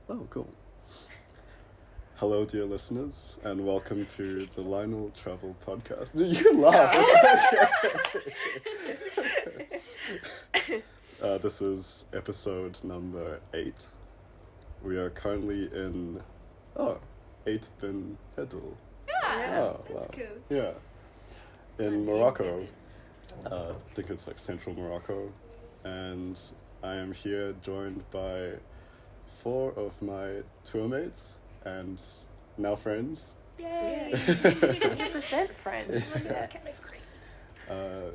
Oh, cool. Hello, dear listeners, and welcome to the Lionel Travel Podcast. You can laugh. This is episode number 8. We are currently in 8 bin Hedel. That's cool. Yeah, in Morocco. I think it's like central Morocco, and I am here joined by 4 of my tour mates and now friends. Yay! 100% friends. Yes.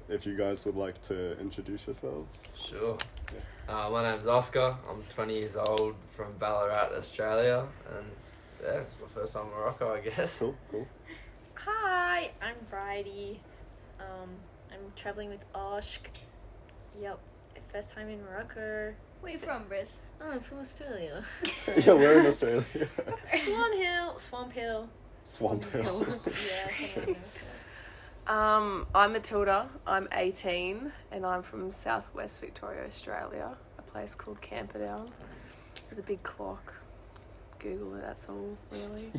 If you guys would like to introduce yourselves. Sure. My name's Oscar. I'm 20 years old from Ballarat, Australia, and yeah, it's my first time in Morocco, I guess. Cool. Hi, I'm Bridie. I'm travelling with Oshk. Yep, first time in Morocco. Where you from, Briz? Oh, I'm from Australia. Yeah, we're in Australia. Swamp Hill. Swamp Hill. Yeah. I'm Matilda. I'm 18 and I'm from southwest Victoria, Australia. A place called Camperdown. There's a big clock. Google it, that's all, really.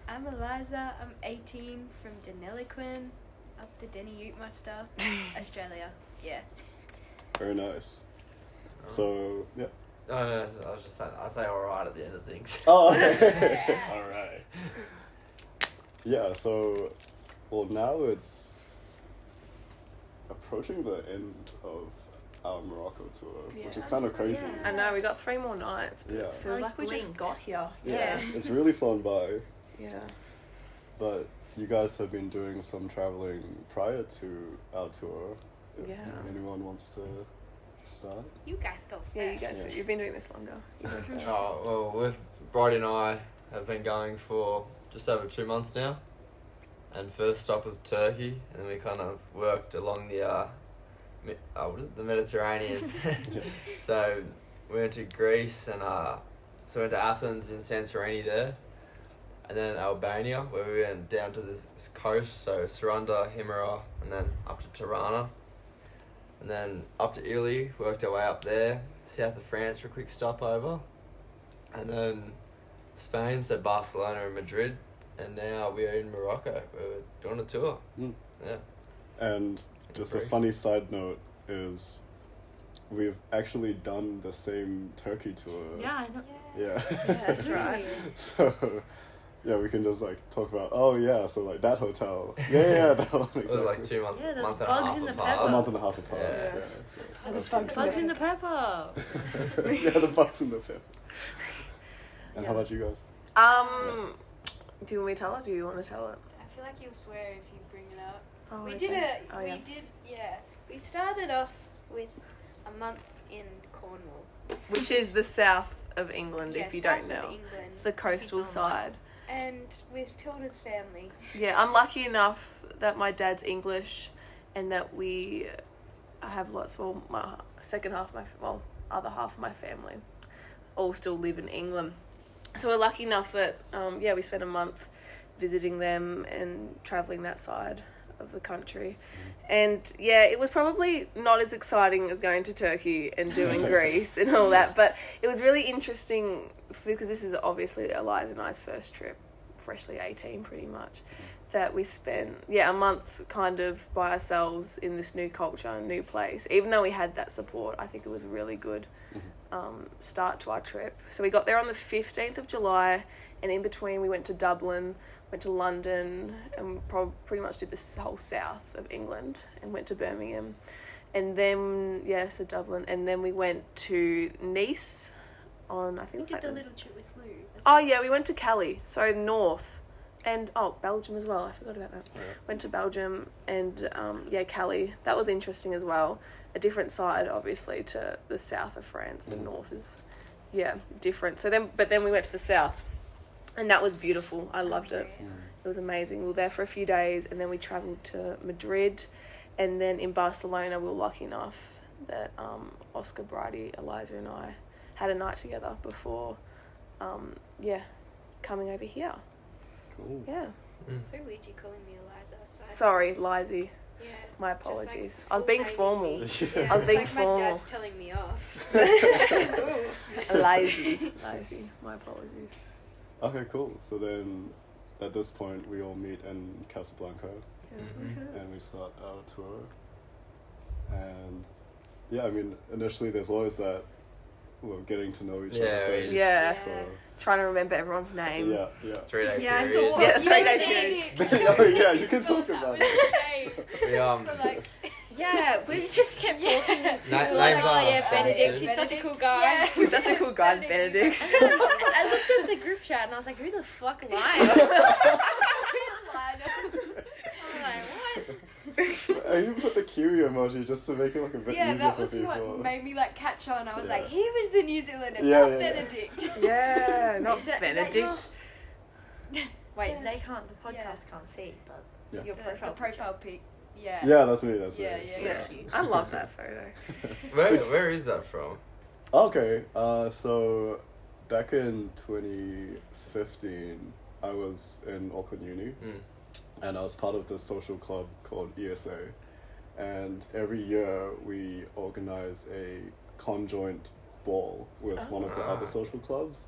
I'm Eliza. I'm 18 from Deniliquin, up the Denny Ute Australia. Yeah. Very nice. So, yeah. No, I was just saying, I say alright at the end of things. Oh, okay. Alright. Yeah, so, well, now it's approaching the end of our Morocco tour, which is kind of crazy. I know, we got 3 more nights, but Yeah. it feels like we just got here. Yeah, it's really flown by. Yeah. But you guys have been doing some traveling prior to our tour. If anyone wants to start. You guys go first. Yeah, you guys, Yeah. you've been doing this longer. Bridie and I have been going for just over 2 months now. And first stop was Turkey, and then we kind of worked along the the Mediterranean. So we went to Greece, and so we went to Athens and Santorini there, and then Albania, where we went down to this coast, so Saranda, Himera, and then up to Tirana, and then up to Italy, worked our way up there, south of France for a quick stopover, and then Spain, so Barcelona and Madrid, and now we are in Morocco. We're doing a tour. Yeah. And just a funny side note is we've actually done the same Turkey tour. Yeah, I know. Yeah. That's right. So, yeah, we can just like talk about, so like that hotel. Yeah, that one exactly. It was like 2 months, Yeah, there's month and a bugs half in the apart. pepper. A month and a half apart. Yeah. So There's bugs in the pepper. yeah, the bugs in the pepper. And how about you guys? Do you want me to tell it? Do you want to tell it? I feel like you'll swear if you bring it up. Oh, We okay. We started off with a month in Cornwall. Which is the south of England, Yeah, if you south don't of know. England. It's the coastal side. And with Tilda's family. Yeah, I'm lucky enough that my dad's English and that we have my second half of other half of my family all still live in England. So we're lucky enough that, we spent a month visiting them and travelling that side of the country. And, it was probably not as exciting as going to Turkey and doing Greece and all that, but it was really interesting because this is obviously Eliza and I's first trip, freshly 18 pretty much, that we spent, a month kind of by ourselves in this new culture and new place. Even though we had that support, I think it was a really good start to our trip. So we got there on the 15th of July, and in between we went to Dublin, went to London, and pretty much did this whole south of England and went to Birmingham. And then, so Dublin, and then we went to Nice on, I think it was We did like... the little trip with Lou. Oh, yeah, we went to Calais, so north. And, Belgium as well, I forgot about that. Yeah. Went to Belgium and, Calais. That was interesting as well. A different side, obviously, to the south of France. The north is, different. But then we went to the south, and that was beautiful. I loved it. It was amazing. We were there for a few days, and then we travelled to Madrid, and then in Barcelona we were lucky enough that Oscar, Bridie, Eliza and I had a night together before, coming over here. Cool. Yeah. So weird you calling me Eliza. Sorry, Lizzie. Yeah. My Just like apologies. I was full being naming formal. me. Yeah. I was being like formal. my dad's telling me off. Lazy. My apologies. Okay, cool. So then, at this point, we all meet in Casablanca, and we start our tour. And yeah, I mean, initially there's always that, well, getting to know each other phase. Yeah. So Trying to remember everyone's name. yeah. 3-day Yeah, I period. thought. Yeah, 3-day period. Oh yeah, you can talk about it. Yeah, we just kept talking. We were Names like, oh are yeah, fun Benedict, too. he's such a cool guy. Yeah. He's such a cool guy, Benedict. I looked at the group chat and I was like, who the fuck lied? I'm like, what? I even put the Kiwi emoji just to make it like a bit Yeah, easier that for was people. what made me like catch on. I was Yeah. like, he was the New Zealander, Yeah, not yeah, yeah. Benedict. Yeah, not Is that Benedict. Wait, Yeah. they can't, the podcast Yeah. can't see, but Yeah. your The profile, profile pic. Yeah. Yeah, that's me. That's Yeah, me. yeah, So- Yeah. I love that photo. Where is that from? Okay, so back in 2015, I was in Auckland Uni, and I was part of this social club called ESA. And every year we organize a conjoint ball with one of the other social clubs.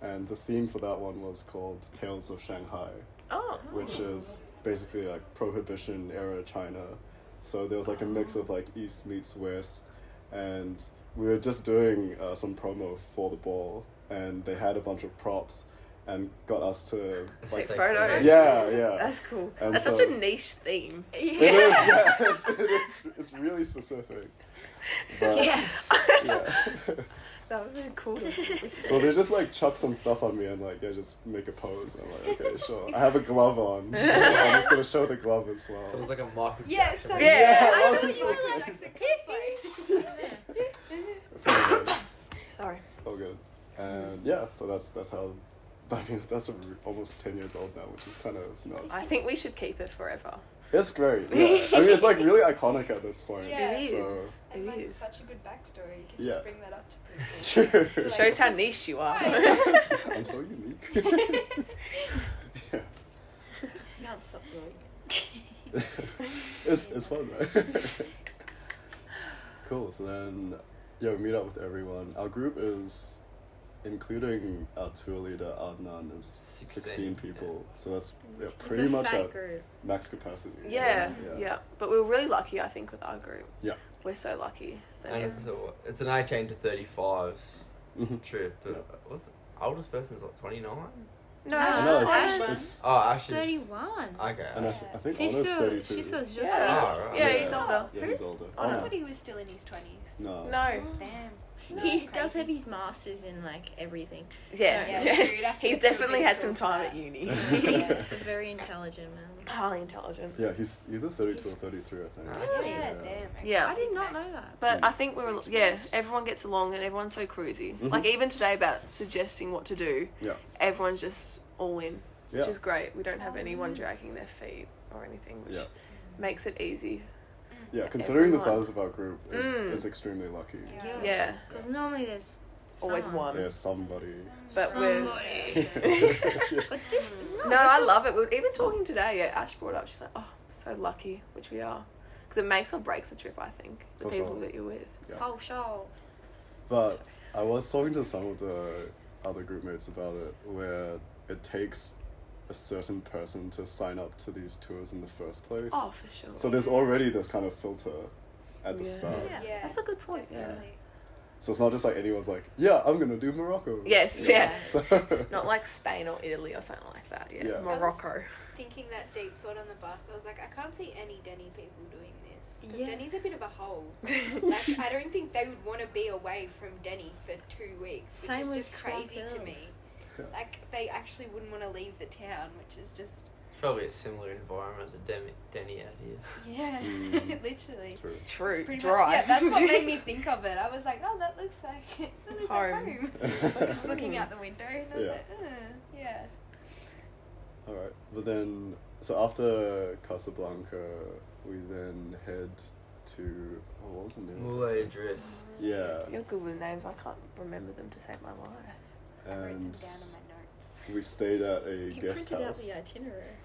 And the theme for that one was called Tales of Shanghai, Oh. which is basically like Prohibition era China. So there was like a mix of like East meets West, and we were just doing some promo for the ball, and they had a bunch of props and got us to Take like, photos. yeah. That's cool. And That's so- such a niche theme. It is, yeah, it's really specific. But, Yeah. yeah. That would be cool. So they just like chuck some stuff on me and like, yeah, just make a pose. I'm like, okay, sure. I have a glove on, so I'm just gonna show the glove as It well. was like a Michael Yeah, Jackson. so Yeah. I a lot thought of you people were say- like Jackson cosplay. Sorry. Oh, good. And yeah, so that's how. I mean, that's almost 10 years old now, which is kind of nuts. I think we should keep it forever. It's great. Yeah. I mean, it's like really iconic at this point. Yeah. It So is. And It like is. such a good backstory. You can Yeah. just bring that up to people. true. Like- Shows how niche you are. I'm so unique. Yeah. You can't stop doing It's fun, right? Cool. So then, yeah, we meet up with everyone. Our group is, including our tour leader Adnan, is 16 people. So that's pretty it's a much fat at group. max capacity. Yeah. But we were really lucky, I think, with our group. Yeah. We're so lucky. That And it's an 18 to 35s Mhm. trip. But what's the oldest person's what, 29? no, Ash. No, Ash. it's Oh, Ash is 31. Okay. and I think Honor's 32. She's so Yeah. Oh, right. Yeah, Yeah. he's older. Yeah, he's older. I Honor. thought he was still in his 20s. No. No. Damn. He That's does crazy. have his masters in like everything. Yeah. Yeah, Yeah. true. That's He's a pretty definitely big had some skill for time that. at uni. He's Yeah. very intelligent, man. Highly intelligent. Yeah, he's either 32 or 33, I think. Really? Yeah, damn. Yeah. I did not know that. But I think everyone gets along and everyone's so cruisy. Mhm. Like even today about suggesting what to do, Yeah. everyone's just all in, which Yeah. is great. We don't have anyone dragging their feet or anything, which Yeah. makes it easy. Yeah, considering the Everyone. size of our group, it's extremely lucky. Yeah. Yeah. Because normally there's Always someone. one. There's somebody. But Somebody. But this, No, I love it. We were even talking today, Ash brought up, she's like, oh, so lucky, which we are. Because it makes or breaks a trip, I think, the For people sure. that you're with. Yeah. full show. But I was talking to some of the other group mates about it, where it takes a certain person to sign up to these tours in the first place. Oh, for sure. So there's already this kind of filter at the Yeah. start. Yeah. That's a good point, yeah. Definitely. So it's not just like anyone's like, yeah, I'm gonna do Morocco. Yes, yeah. So Not like Spain or Italy or something like that, yeah. Yeah. Morocco. Thinking that deep thought on the bus, I was like, I can't see any Denny people doing this. Because Yeah. Denny's a bit of a hole. Like, I don't think they would want to be away from Denny for 2 weeks, which Same is with just Swamp crazy to me. Yeah. Like, they actually wouldn't want to leave the town, which is just, Probably a similar environment to Denny out here. yeah, Mm. literally. true. True, It's pretty dry. Much, yeah, that's what made me think of it. I was like, oh, that looks like Home. home. Just looking out the window, and I was Yeah. like, yeah. Alright. But then so after Casablanca we then head to what was the name? of Moulay the place? Idris. Yeah. You're good with names, I can't remember them to save my life. I wrote them And down in my notes. we stayed at a You guest printed out house. the itinerary.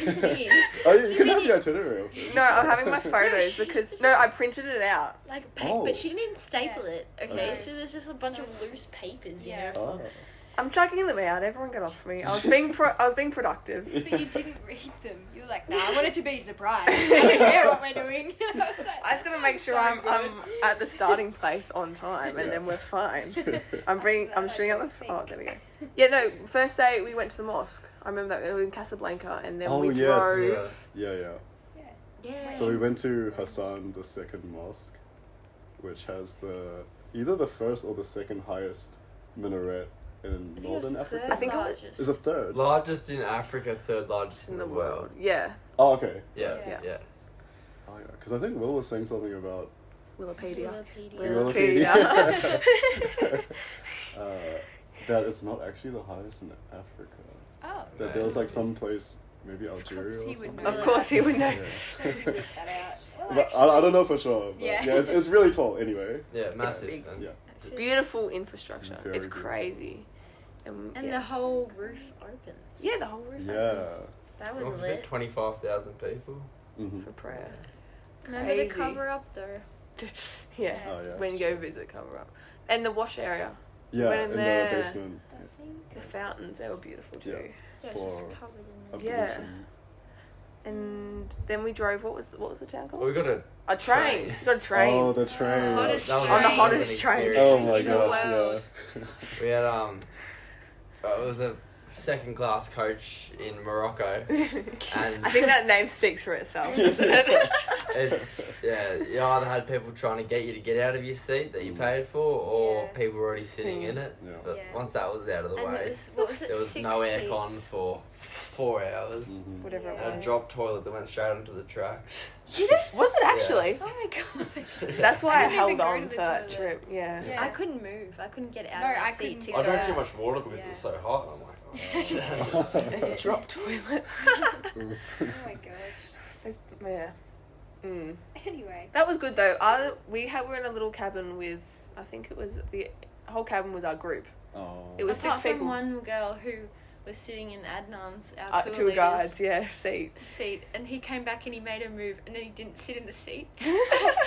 What do you mean? Oh yeah, you can have the itinerary of it. No, I'm having my photos because no, I printed it out. Like, Oh. but she didn't even staple Yeah. it. Okay, Okay. so there's just a bunch of loose papers, you Yeah. know. Oh. I'm chucking them out. Everyone get off me. I was being productive. But you didn't read them. You were like, nah, I want it to be a surprise. I don't care what we're doing. I was like, I just gotta make sure so I'm good. at the starting place on time, and Yeah. then we're fine. I'm That shooting I out don't the. Oh, think. there we go. Yeah, no. First day we went to the mosque. I remember that we were in Casablanca, and then Oh, we yes. drove. Yeah. Yeah. So we went to Hassan, the second mosque, which has either the first or the second highest minaret in northern Africa. I think it was- It's a third. Largest in Africa, third largest in the world. Yeah, Oh, okay. Yeah, Yeah. yeah. Oh, yeah. Because I think Will was saying something about Wikipedia. Wikipedia. that it's not actually the highest in Africa. Oh. That there was like some place, maybe Algeria or he would something. know Of course, he would know. Yeah. Let me look that out. Well, But I don't know for sure. But Yeah. yeah, it's really tall anyway. Yeah, massive. big. And Yeah. Beautiful infrastructure. Very It's beautiful. crazy. And yeah. the whole roof opens. Yeah, the whole roof Yeah. opens That Well, was we had lit. 25,000 people. Mm-hmm. for prayer. Remember the Crazy. cover up though. Yeah. Oh, yeah. When you go visit, cover up. And the wash area, Yeah, went in in there. the basement. That seemed the fountains, they were beautiful too. Yeah. Yeah, it's just For covered in Yeah. Abolition. And then we drove. What was the town called? Well, we got a A train. train. You got a train. Oh, the train. Hottest that was train. On the an hottest train. Oh experience. my in the gosh, world. yeah. We had it was a second class coach in Morocco, and I think that name speaks for itself, doesn't it? you either had people trying to get you to get out of your seat that you paid for, or Yeah. people were already sitting in it. Yeah. But Yeah. once that was out of the And way, it was, what was it, there was 6 no aircon seats? for 4 hours. Mhm. Whatever it And a was. drop toilet that went straight onto the tracks. Was it actually? Oh my gosh. That's why I, didn't even held go on to for the that toilet. trip. Yeah. Yeah. I couldn't move. I couldn't get out No, of my I seat to couldn't go. I drank Yeah. too much water because it was so hot. I'm like, oh. There's a drop toilet. Oh my gosh. Yeah. Mm. Anyway. That was good though. We were in a little cabin with, I think it was the whole cabin was our group. Oh. It was Apart 6 from people. one girl who was sitting in Adnan's, our tour Tour leader's guides, yeah, seat. seat, and he came back and he made her move, and then he didn't sit in the seat.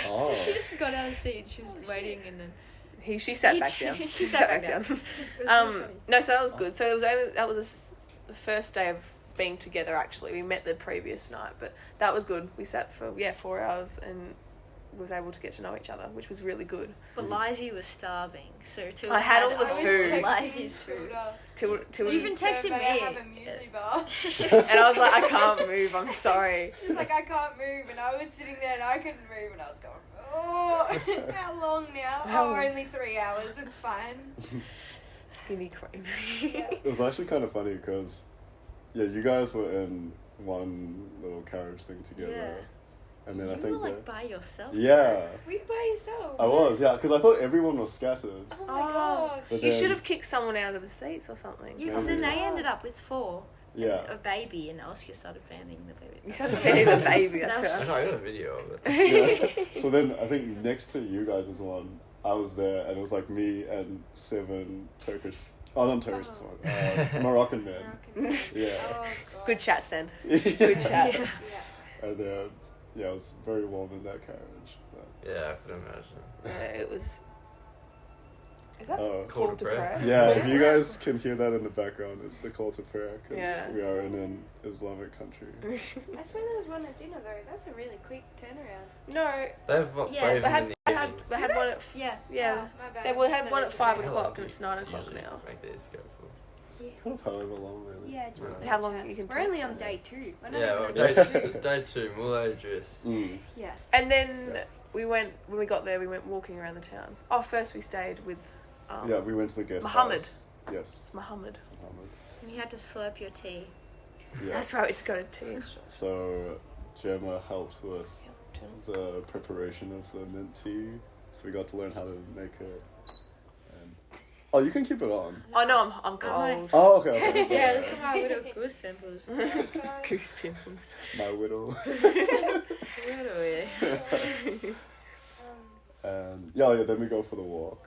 Oh. So she just got out of the seat and she was Oh, waiting, shit. and then She sat He- back down. she sat back down. down. it was really funny. No, so that was good. So it was that was the first day of being together. Actually, we met the previous night, but that was good. We sat for 4 hours and was able to get to know each other, which was really good. But Lizzie was starving, so Tilda I had all the I was food. texting Lizzie's food. Tilda. Till You even texted Survey, me. I have a muesli bar. and I was like, I can't move. I'm sorry. She's like, I can't move, and I was sitting there and I couldn't move, and I was going, oh, how long now? Oh, only 3 hours. It's fine. Skinny cream. It was actually kind of funny because, yeah, you guys were in one little carriage thing together. Yeah. And then You I were think like by yourself. yeah, Were you by yourself? I was, yeah, because I thought everyone was scattered. Oh my Oh. gosh. But You then- should have kicked someone out of the seats or something. Yeah, because then Maybe. they ended up with 4. Yeah. And a baby, and Oscar started fanning the baby. You started fanning the baby. That That's was- I know, I got a video of it. Yeah. So then I think next to you guys was one. I was there, and it was like me and 7 Turkish. Oh, not Turkish. Oh. Sorry, Moroccan men. American. Yeah. Oh, God. Good chats then. Good Good chats. Yeah. And yeah, it was very warm in that carriage. But, Yeah, I could imagine. Yeah, it was. Is that Oh. call to prayer? yeah, if you guys can hear that in the background, it's the call to prayer because Yeah. we are in an Islamic country. I swear there was one at dinner though. That's a really quick turnaround. No, They have what, Yeah, five they in had the they had evenings. they had one at Yeah. Yeah. Oh, my bad. they I will just had one never at 5 did. How o'clock long and it's 9 o'clock usually now. Make these go for? Kind of however long, really. Yeah, just Right. day How long chats. you can We're talk only for on it. day 2. We're not Yeah, even well, on day two, Mulay juice. Mm. Yes. And then when we got there, we went walking around the town. Oh, first we stayed with Yeah, we went to the guest Muhammad. house. Yes, Muhammad. Muhammad. And you had to slurp your tea. Yeah. That's right. We just got a tea. So Gemma helped with the preparation of the mint tea, so we got to learn how to make it. And oh, you can keep it on. Oh no, I'm cold. Oh, okay. Yeah, look at my little goose pimples. Goose pimples. My widow. Um, And yeah, then we go for the walk.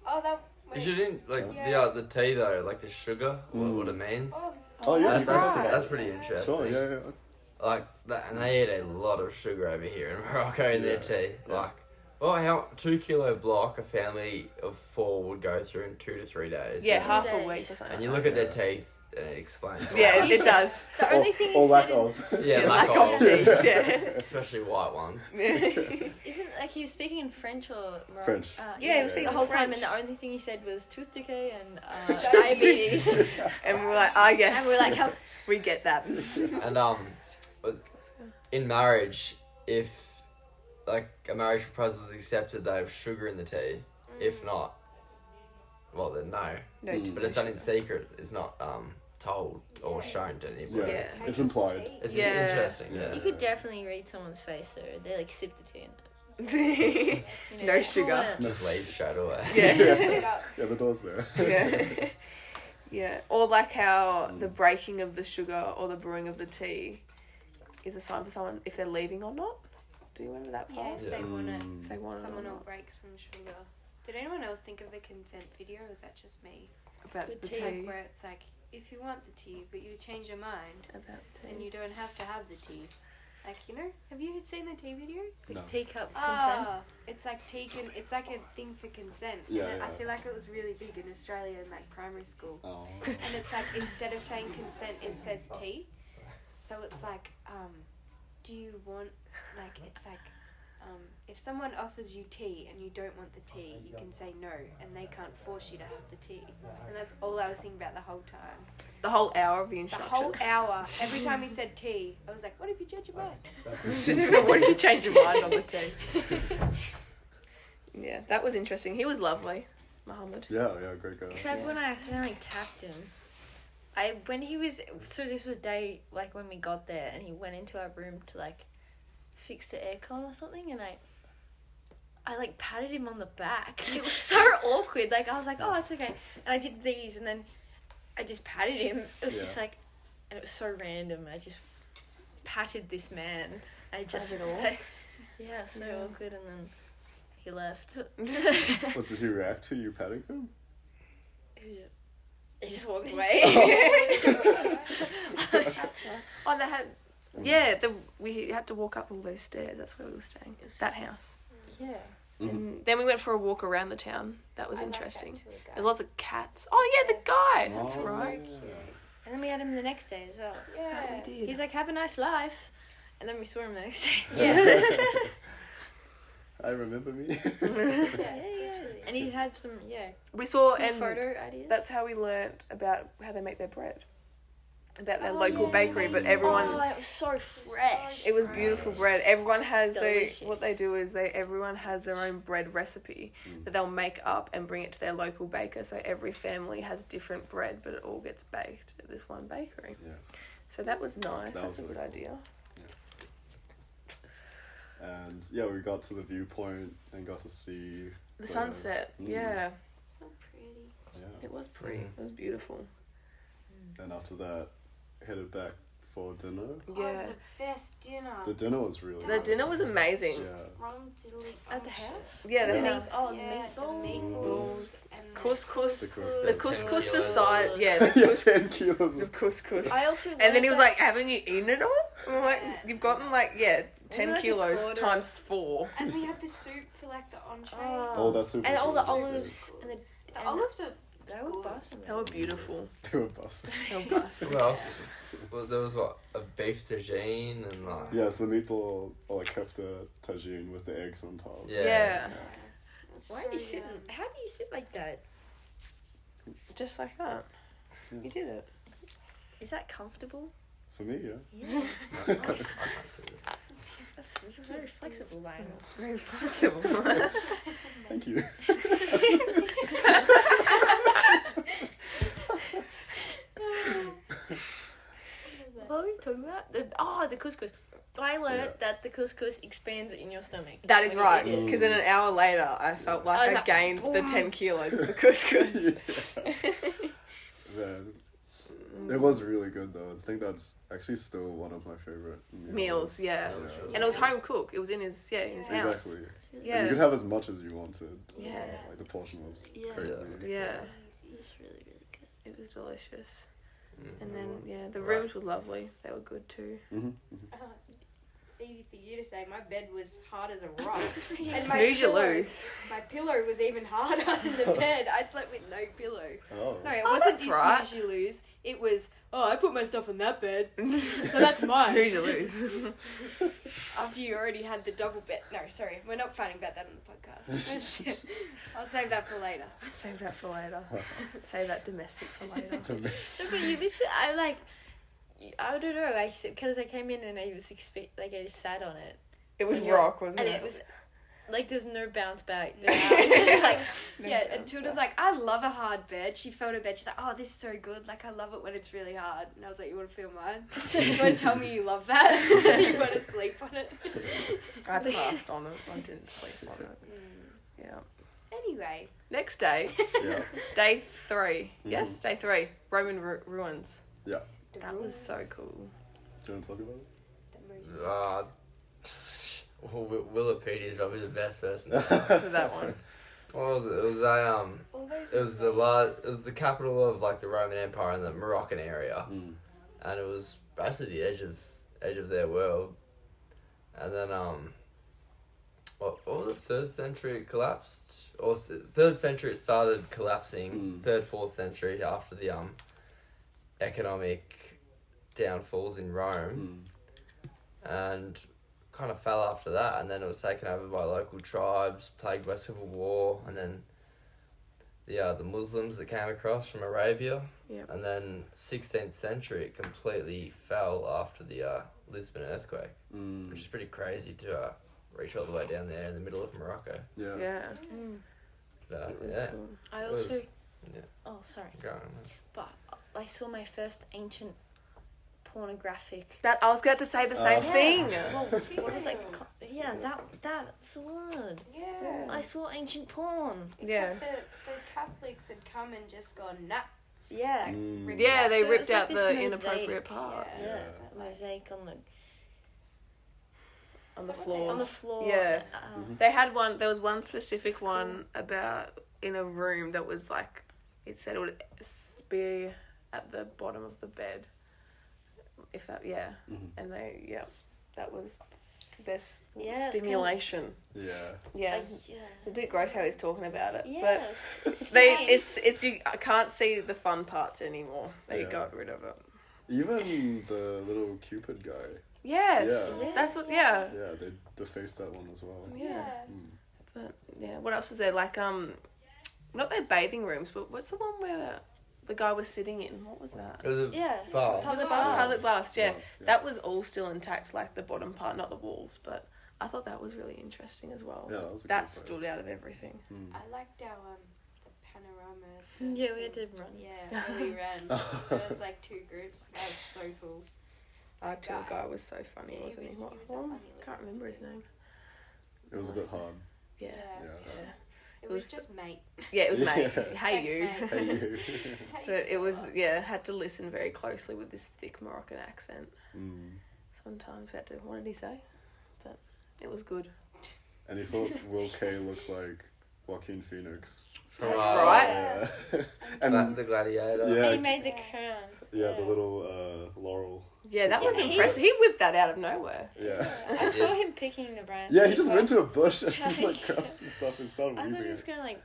oh, that You shouldn't like Yeah. the tea though, like the sugar, what it means. Oh, yeah, That's right. That's pretty interesting. Sure, yeah. Like that, and they eat a lot of sugar over here in Morocco in their tea. Yeah. Like, well, how 2 kilo block a family of 4 would go through in 2 to 3 days. Yeah, Two half a days. week or something. And you look at their teeth, and it explains. why. Yeah, it does. The only thing Or he lack said of. Yeah, Lack lack of of. teeth. Yeah. Especially white ones. isn't like he was speaking in French or French. Yeah, he was speaking the whole French. time, and the only thing he said was tooth decay and diabetes. And we're like, I guess. And we're like, how? we get that. And in marriage, if like a marriage proposal is accepted, they have sugar in the tea. If not, well then no. No, But it's done in secret. It's not told or shown to anybody. Yeah, Yeah. it's implied. It's Yeah. interesting. Yeah. You could definitely read someone's face, though. They like sip the tea. You No they sugar. call it- Just leave straight away. Yeah. Yeah, the door's there. Yeah. Yeah. Or like how the breaking of the sugar or the brewing of the tea is a sign for someone if they're leaving or not. Do you remember that Yeah, part? if they want it. If they want it or Someone will not. break some sugar. Did anyone else think of the consent video, or is that just me? About The the tea. tea. Where it's like, if you want the tea, but you change your mind, About then tea. you don't have to have the tea. Like, you know, have you seen the tea video? The No. teacup consent. Ah, it's like it's like a thing for consent. Yeah, and I yeah. feel like it was really big in Australia in like primary school. Oh. And it's like instead of saying consent, it says tea. So it's like, do you want like it's like, if someone offers you tea and you don't want the tea, you can say no, and they can't force you to have the tea. And that's all I was thinking about the whole time. The whole hour of the The instruction. whole hour, every time he said tea, I was like, what if you change your mind? What if you change your mind on the tea? Yeah, that was interesting. He was lovely, Mohammed. Yeah, great guy. Except when I accidentally tapped him. This was day, like, when we got there, and he went into our room to, like, fix the aircon or something, and I like, patted him on the back. It was so awkward. Like, I was like, oh, it's okay. And I did these, and then I just patted him. It was just, like, and it was so random. I just patted this man. I just... As it orcs. Yeah, so awkward, and then he left. What, did he react to you patting him? He just walked away. Oh, they had. Yeah, we had to walk up all those stairs. That's where we were staying. That house. Yeah. And then we went for a walk around the town. That was I like that interesting. too, guys. There's lots of cats. Oh yeah, the guy. That's Oh, right. And then we had him the next day as well. Yeah. We did. He's like, have a nice life. And then we saw him the next day. Yeah. I remember me. Yeah. And he had some, We saw cool and photo ideas. that's how we learnt about how they make their bread. About their Oh, local yeah. bakery, but everyone. Oh, it was so fresh. It was beautiful bread. Everyone has Delicious. what they do is everyone has their own bread recipe that they'll make up and bring it to their local baker. So every family has different bread, but it all gets baked at this one bakery. Yeah. So that was nice. That That's was a good really idea. And yeah, we got to the viewpoint and got to see The sunset. Yeah, So pretty. Yeah. it was pretty. It was beautiful. And after that, headed back for dinner. Yeah. Oh, the best dinner. The dinner was really The nice. dinner was amazing. Yeah. From Italy. At the house? Yeah, the Yeah. meat. Oh, Yeah, the meatballs. meatballs and Couscous. The The couscous. couscous, the 10 side. kilos. Yeah, the Yeah, couscous. 10 kilos The of couscous. I also And then he was learned like, haven't you eaten it all? And we're like, Yeah. you've gotten like, 10 like a kilos quarter. times 4. And we had the soup for like the entree. Oh, that's super. and all the super olives and the The olives are they were good. busting. They were beautiful. They were busted. They were busted. What else? Well, there was a beef tagine and like Yeah, so the meatball or like kefta tagine with the eggs on top. Yeah. It's Why are you so sitting? yum. How do you sit like that? Just like that. You did it. Is that comfortable? For me, yeah. Yeah. I can't do it. That's you're very flexible, Lionel. Very flexible. Thank you. What were we talking about? The couscous. I learned that the couscous expands in your stomach. That is when you right. eat it. Because then an hour later, I felt like I was I like, gained the boom. 10 kilos of the couscous. Then It was really good though. I think that's actually still one of my favorite Meals, yeah. Yeah. And it was home cooked. It was in his house. Exactly. It's really Yeah. And you could have as much as you wanted. Yeah. Like the portion was Yeah. crazy. Yeah. It's really, really good. It was delicious. Mm. And then, the Right. rooms were lovely. They were good too. Easy for you to say. My bed was hard as a rock. And my Snooze you pillow- lose. My pillow was even harder than the bed. I slept with no pillow. Oh. No, it Oh, wasn't that's you right. snooze, you lose. It was, I put my stuff on that bed, so that's mine. Snooze you lose. After you already had the double bed. No, sorry, we're not fighting about that on the podcast. I'll save that for later. Save that for later. Save that domestic for later. No, but you literally, I don't know, because I came in and I was I just sat on it. It was And you're- rock, wasn't and it? it was, like, there's no bounce back. It's just like, Yeah, and Tilda's like, I love a hard bed. She felt her bed. She's like, oh, this is so good. Like, I love it when it's really hard. And I was like, you want to feel mine? You want to tell me you love that? You want to sleep on it? I passed on it. I didn't sleep on it. Yeah. Anyway. Next day, Yeah. day 3. Yes, day 3. Roman ruins. Yeah. That was so cool. Do you want to talk about it? Wikipedia is probably the best person. For that one. What was it? It was it was the capital of like the Roman Empire in the Moroccan area, and it was basically the edge of their world. And then what was it? 3rd century it collapsed, or 3rd century it started collapsing. 3rd, 4th century after the economic downfalls in Rome, and kind of fell after that, and then it was taken over by local tribes, plagued by civil war, and then the Muslims that came across from Arabia, Yep. and then 16th century it completely fell after the Lisbon earthquake, which is pretty crazy to reach all the way down there in the middle of Morocco. Yeah. Yeah. But, It was yeah, cool. I It was- also, yeah. oh, sorry. Go on. But I saw my first ancient pornographic. That I was going to say the same thing. Well, what was that? Yeah, that's the word. Yeah. I saw ancient porn. Except Yeah. the Catholics had come and just gone, nah. Yeah. Yeah, they So ripped it's like out this the mosaic, inappropriate parts Yeah, Yeah. that mosaic on the floors. on the floor. Yeah. They had one. There was one specific one about in a room that was like, it said it would be at the bottom of the bed. If that, and that was their Yeah, stimulation. Yeah. Yeah, yeah. it's a bit gross how he's talking about it, Yeah. but it's you. I can't see the fun parts anymore. They Yeah. got rid of it. Even the little Cupid guy. Yes, Yeah. that's what. Yeah, they defaced that one as well. Yeah. But yeah, what else was there? Like not their bathing rooms, but what's the one where the guy was sitting in? What was that? It was a Yeah. bath. Was it baths. public baths? Yeah. Bath, yeah. That was all still intact, like the bottom part, not the walls. But I thought that was really interesting as well. Yeah, that was a That good place. stood out of everything. I liked our the panorama. Yeah, we had to run. Yeah, we ran. There was like 2 groups. That was so cool. Our tour guy was so funny, Yeah, wasn't he? he was a What? funny Can't little remember his name. It was a bit hard. Yeah. Yeah. Yeah. It was just mate. Yeah, it was mate. Yeah. Hey Thanks, you. mate. Hey, you. But it was, had to listen very closely with this thick Moroccan accent. Sometimes we had to, what did he say? But it was good. And he thought Will Kay looked like Joaquin Phoenix. That's right. Yeah. And the gladiator. Yeah. And he made the crown. yeah, the little laurel. Yeah, that was Yeah, he impressive. He whipped that out of nowhere. Yeah. I saw him picking the branch. Yeah, he just went to a bush and just like grabbed some stuff and started I thought weaving he was it. gonna like,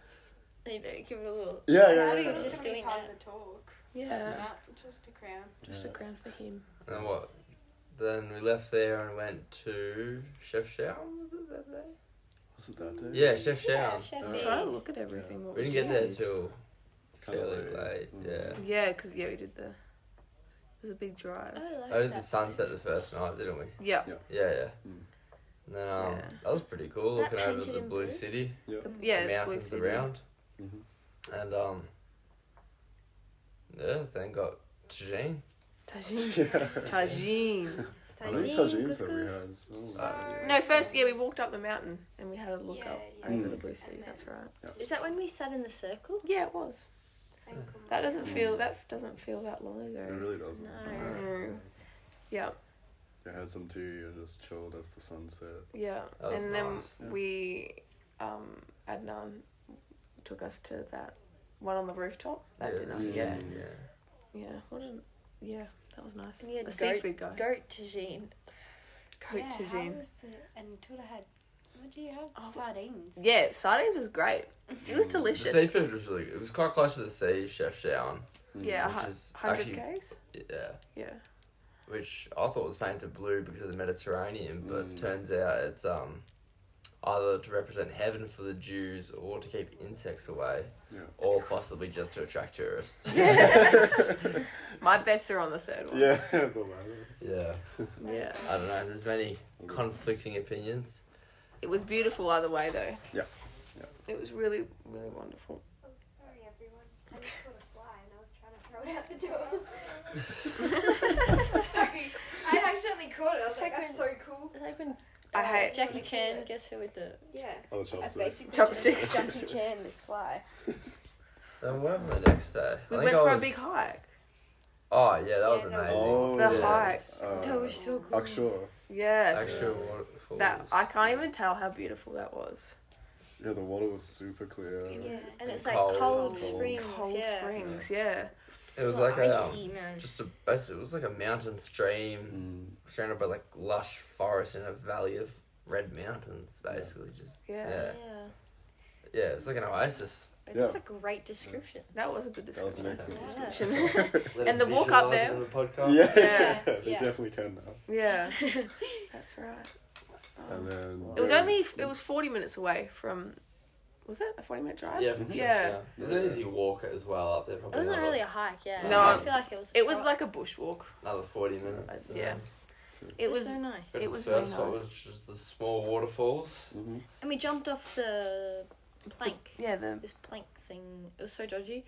give it a little. Yeah, I yeah, thought he yeah. was Just just going to be doing part that. of the talk. Yeah. Not just a crown. Just a crown for him. And what? Then we left there and went to Chef Shaw. Was it that day? Was it that day? Yeah, Chef Shaw. Yeah, Chef I'm E. trying to look at everything. What We didn't we get there did. till Kinda fairly late. late. Yeah. Yeah, because we did the. It was a big drive. I like I did that the sunset the first night, didn't we? Yeah. Yeah. And then Yeah. that was pretty cool, That looking over painted the in blue blue? city, Yeah. Yeah. the Blue mountains City. around, Mhm. and then got tagine. Tagine. Yeah. Tagine. How many tagines have we had? Oh, No, first, we walked up the mountain and we had a look Yeah, up yeah. over the Mm. blue city. And That's right. Is that when we sat in the circle? Yeah, it was. So Ankle That doesn't monitor. feel that long ago. It really doesn't. No. Yeah. You had some tea, you just chilled as the sun set. Yeah. That was And then nice. Yeah. we Adnan took us to that one on the rooftop. That dinner. Yeah. Yeah. That was nice. And you had The seafood guy. goat tagine. Goat How tagine. was and Tilda had, what do you have? Oh. Sardines. Yeah, sardines was great. It was delicious. The seafood was really good. It was quite close to the sea, Chef Down. Yeah, Which is 100 actually- Ks. Yeah. Yeah. Which I thought was painted blue because of the Mediterranean, but Mm. turns out it's either to represent heaven for the Jews or to keep insects away, Yeah. or possibly just to attract tourists. My bets are on the third one. Yeah, the latter. Yeah. Yeah. I don't know. There's many conflicting opinions. It was beautiful either way though. Yeah. Yeah. It was really, really wonderful. Oh, sorry everyone. I just caught a fly and I was trying to throw it out the door. Sorry. I accidentally caught it. I was like, that's so cool. It's like when I hate Jackie Chan gets her with the. Yeah. Oh, I chopsticks. basically Chopsticks. just Jackie Chan this fly. Then what happened the next day? We I think went I for a was- big hike. Oh yeah, that was Yeah, that was- amazing. Oh, The yes. hike. That was so cool. Akshur. Yes. Actual Yes. waterfalls. That I can't even tell how beautiful that was. Yeah, the water was super clear. Yeah, and it's And like cold. cold Cold. springs. Cold yeah. springs, yeah. It was like a icy, man. just a basically it was like a mountain stream surrounded by like lush forest in a valley of red mountains, basically. Just Yeah. Yeah. Yeah. it's like an oasis. That's a great description. That was a good That was an description. excellent Yeah. description. And the walk up there. In the podcast. Yeah, Yeah. they Yeah. definitely can now. Yeah. That's right. And then It was only 40 minutes away from, was it a 40-minute drive? Yeah, from Yeah. Chef, It was an easy walk as well up there. It Probably wasn't another, really a hike, yeah. No. I feel like it was. It was like a bushwalk. another 40 minutes. Yeah. It was so nice. But It the was really first spot nice. was just the small waterfalls. And we jumped off the plank. Yeah, This plank thing. It was so dodgy.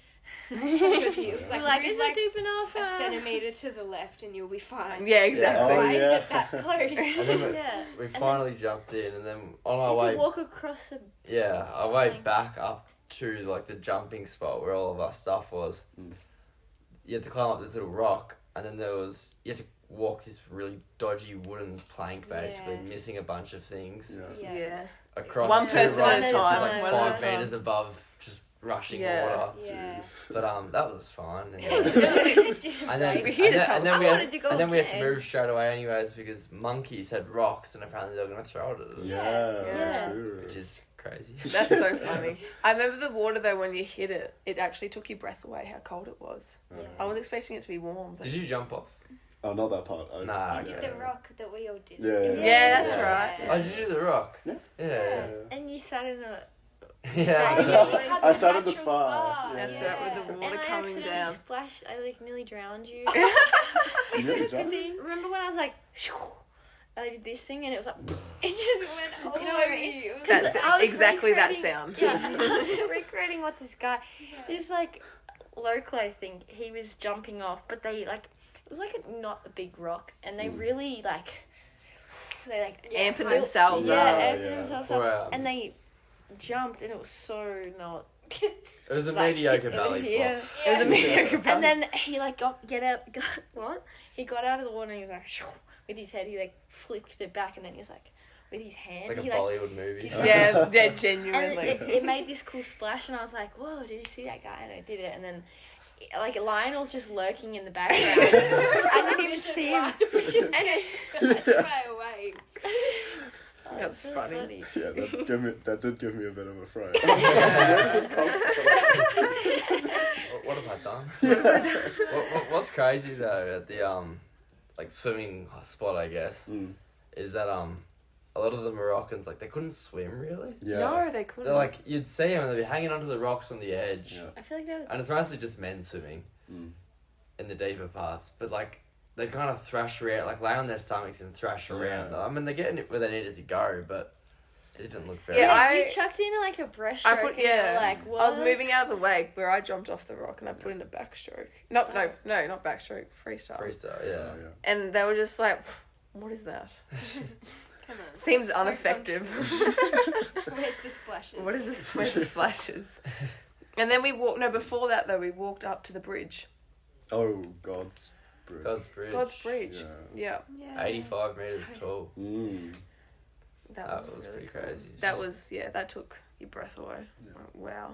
So dodgy. It was We were like, like, move is it deep enough? a centimetre to the left and you'll be fine. yeah, exactly. Oh, Why yeah. is it that close? And then Yeah. we finally jumped in, and then on our Did way, you walk across the? our way Plank. back up to like the jumping spot where all of our stuff was. You had to climb up this little rock, and then you had to walk this really dodgy wooden plank, basically Yeah. missing a bunch of things Yeah. Yeah. across One two person rocks, at a which time, is like one 5 at a time. meters above, just rushing Yeah. water. Yeah. But that was fine. And, It was then, really, and then, We here to tell and then us. we I had, wanted to go and then we had to again. move straight away anyways because monkeys had rocks and apparently they were going to throw it at us, Yeah, Yeah. true. which is crazy. that's so funny. I remember the water though, when you hit it, it actually took your breath away how cold it was. Yeah. I was expecting it to be warm. But Did you jump off? Oh, not that part. Nah, You okay. did the rock that we all did. Yeah. Yeah, that's Yeah. right. Oh, did you do the rock? Yeah. Yeah. And you sat in a. Yeah. Yeah. I sat in the natural spa. That's Yeah. right, with the water and I coming accidentally down. splashed. I like nearly drowned you. You really Because jumped? remember when I was like, and I did this thing and it was like, It just went all You know what I over mean? you. That's I was exactly that recreating- sound. Yeah, I was recreating what this guy. He's like local, I think. He was jumping off, but they like it was like not a big rock, and they really like they like Amping built- themselves yeah, up. amping Yeah. themselves Wow. up, and they jumped, and it was so not. It was a Like, mediocre it was- belly flop. yeah. It was a mediocre And belly. then he like got what? He got out of the water and he was like with his head. He like flicked it back, and then he was like with his hand. Like a he Bollywood movie. Yeah, yeah, and genuinely. it made this cool splash, and I was like, "Whoa, did you see that guy?" And I did it, and then like Lionel's just lurking in the background. I didn't even see him. Which is right away. Oh, That's it's funny. Yeah, that did give me a bit of a fright. What have I done? What's crazy though at the like swimming spot, I guess, is that a lot of the Moroccans like they couldn't swim really. Yeah. No, they couldn't. They're like you'd see them and they'd be hanging onto the rocks on the edge, Yeah. I feel like that. and it's mostly just men swimming in the deeper parts, but like. They kind of thrash around, like lay on their stomachs and thrash around. I mean, they're getting it where they needed to go, but it didn't look very. Yeah, You I- chucked in like a breaststroke. I put and you were yeah. like what? I was moving out of the wake where I jumped off the rock and I put in a backstroke. No, not backstroke. Freestyle. Freestyle, yeah. Oh, yeah. And they were just like, "What is that? Come on. Seems So ineffective." functional. Where's the splashes? What is this? Where's the splashes? And then we walked. No, before that though, we walked up to the bridge. Oh, God's Bridge. God's Bridge. God's Bridge. Yeah. 85 meters tall. That was was really pretty cool. crazy. That was that took your breath away. Yeah. Oh, wow.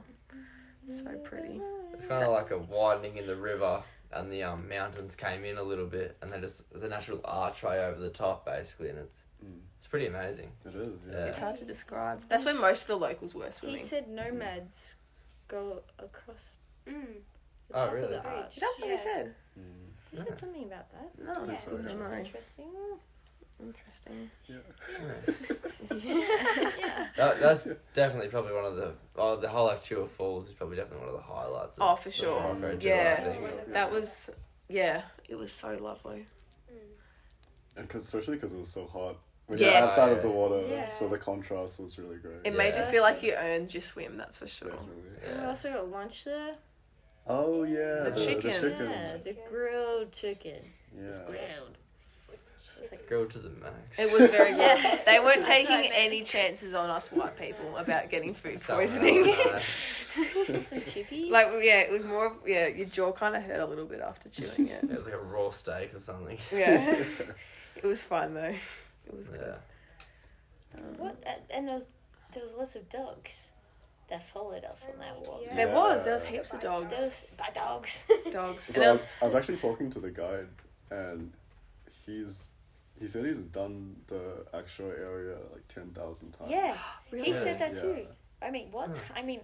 So pretty. It's kind of like a widening in the river, and the mountains came in a little bit, and there's a natural archway over the top, basically, and it's pretty amazing. It is, yeah. It's hard to describe. That's where most of the locals were He swimming. said nomads go across the Oh, top of really? the arch. Is that what he said? He said something about that. No, think so, good yeah. memory. Interesting. Interesting. That's definitely probably one of the the whole Actua Falls is probably definitely one of the highlights. Oh, for the sure. Morocco tour, Yeah. I think. That was, it was so lovely. And especially because it was so hot. When Yes. you're outside of the water, Yeah. so the contrast was really great. It made you Yeah. feel like you earned your swim, that's for sure. Definitely. And we also got lunch there. Oh, yeah. The chicken. Yeah, the grilled chicken. It's Yeah. grilled. It's like Go to the max. It was very good. Yeah. They weren't That's what I taking meant. any chances on us white people about getting food So poisoning. some chippies. Like, it was more of, your jaw kind of hurt a little bit after chewing it. It was like a raw steak or something. Yeah. It was fun, though. It was good. Yeah. What? And there was lots of dogs that followed us on that walk. There was heaps of dogs. There was by dogs. Dogs. So And there was, I was actually talking to the guide, and he said he's done the actual area like 10,000 times. Yeah, Really? he said that Yeah. too. I mean, what? I mean,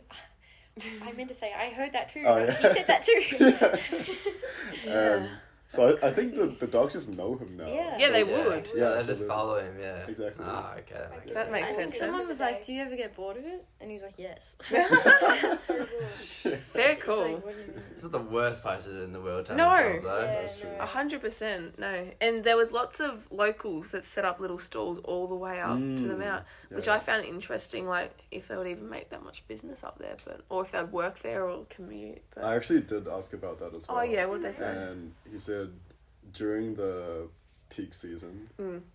I meant to say I heard that too. Oh, but yeah. He said that too. And so I think the dogs just know him now. Yeah. Yeah, they Yeah. would. Yeah, They so just they're follow him, yeah. Exactly. Ah, okay. That makes That sense. makes I think sense. someone was like, "Do you ever get bored of it?" And he was like, "Yes." So cool. Very It's cool. like, what do you mean? It's not the worst places in the world to have No. a job, though. Yeah, That's true. no. 100%, no. And there was lots of locals that set up little stalls all the way up to the mount, which yeah. I found interesting, like, if they would even make that much business up there, or if they'd work there or commute. But... I actually did ask about that as well. Oh, yeah, what did they say? And he said during the peak season,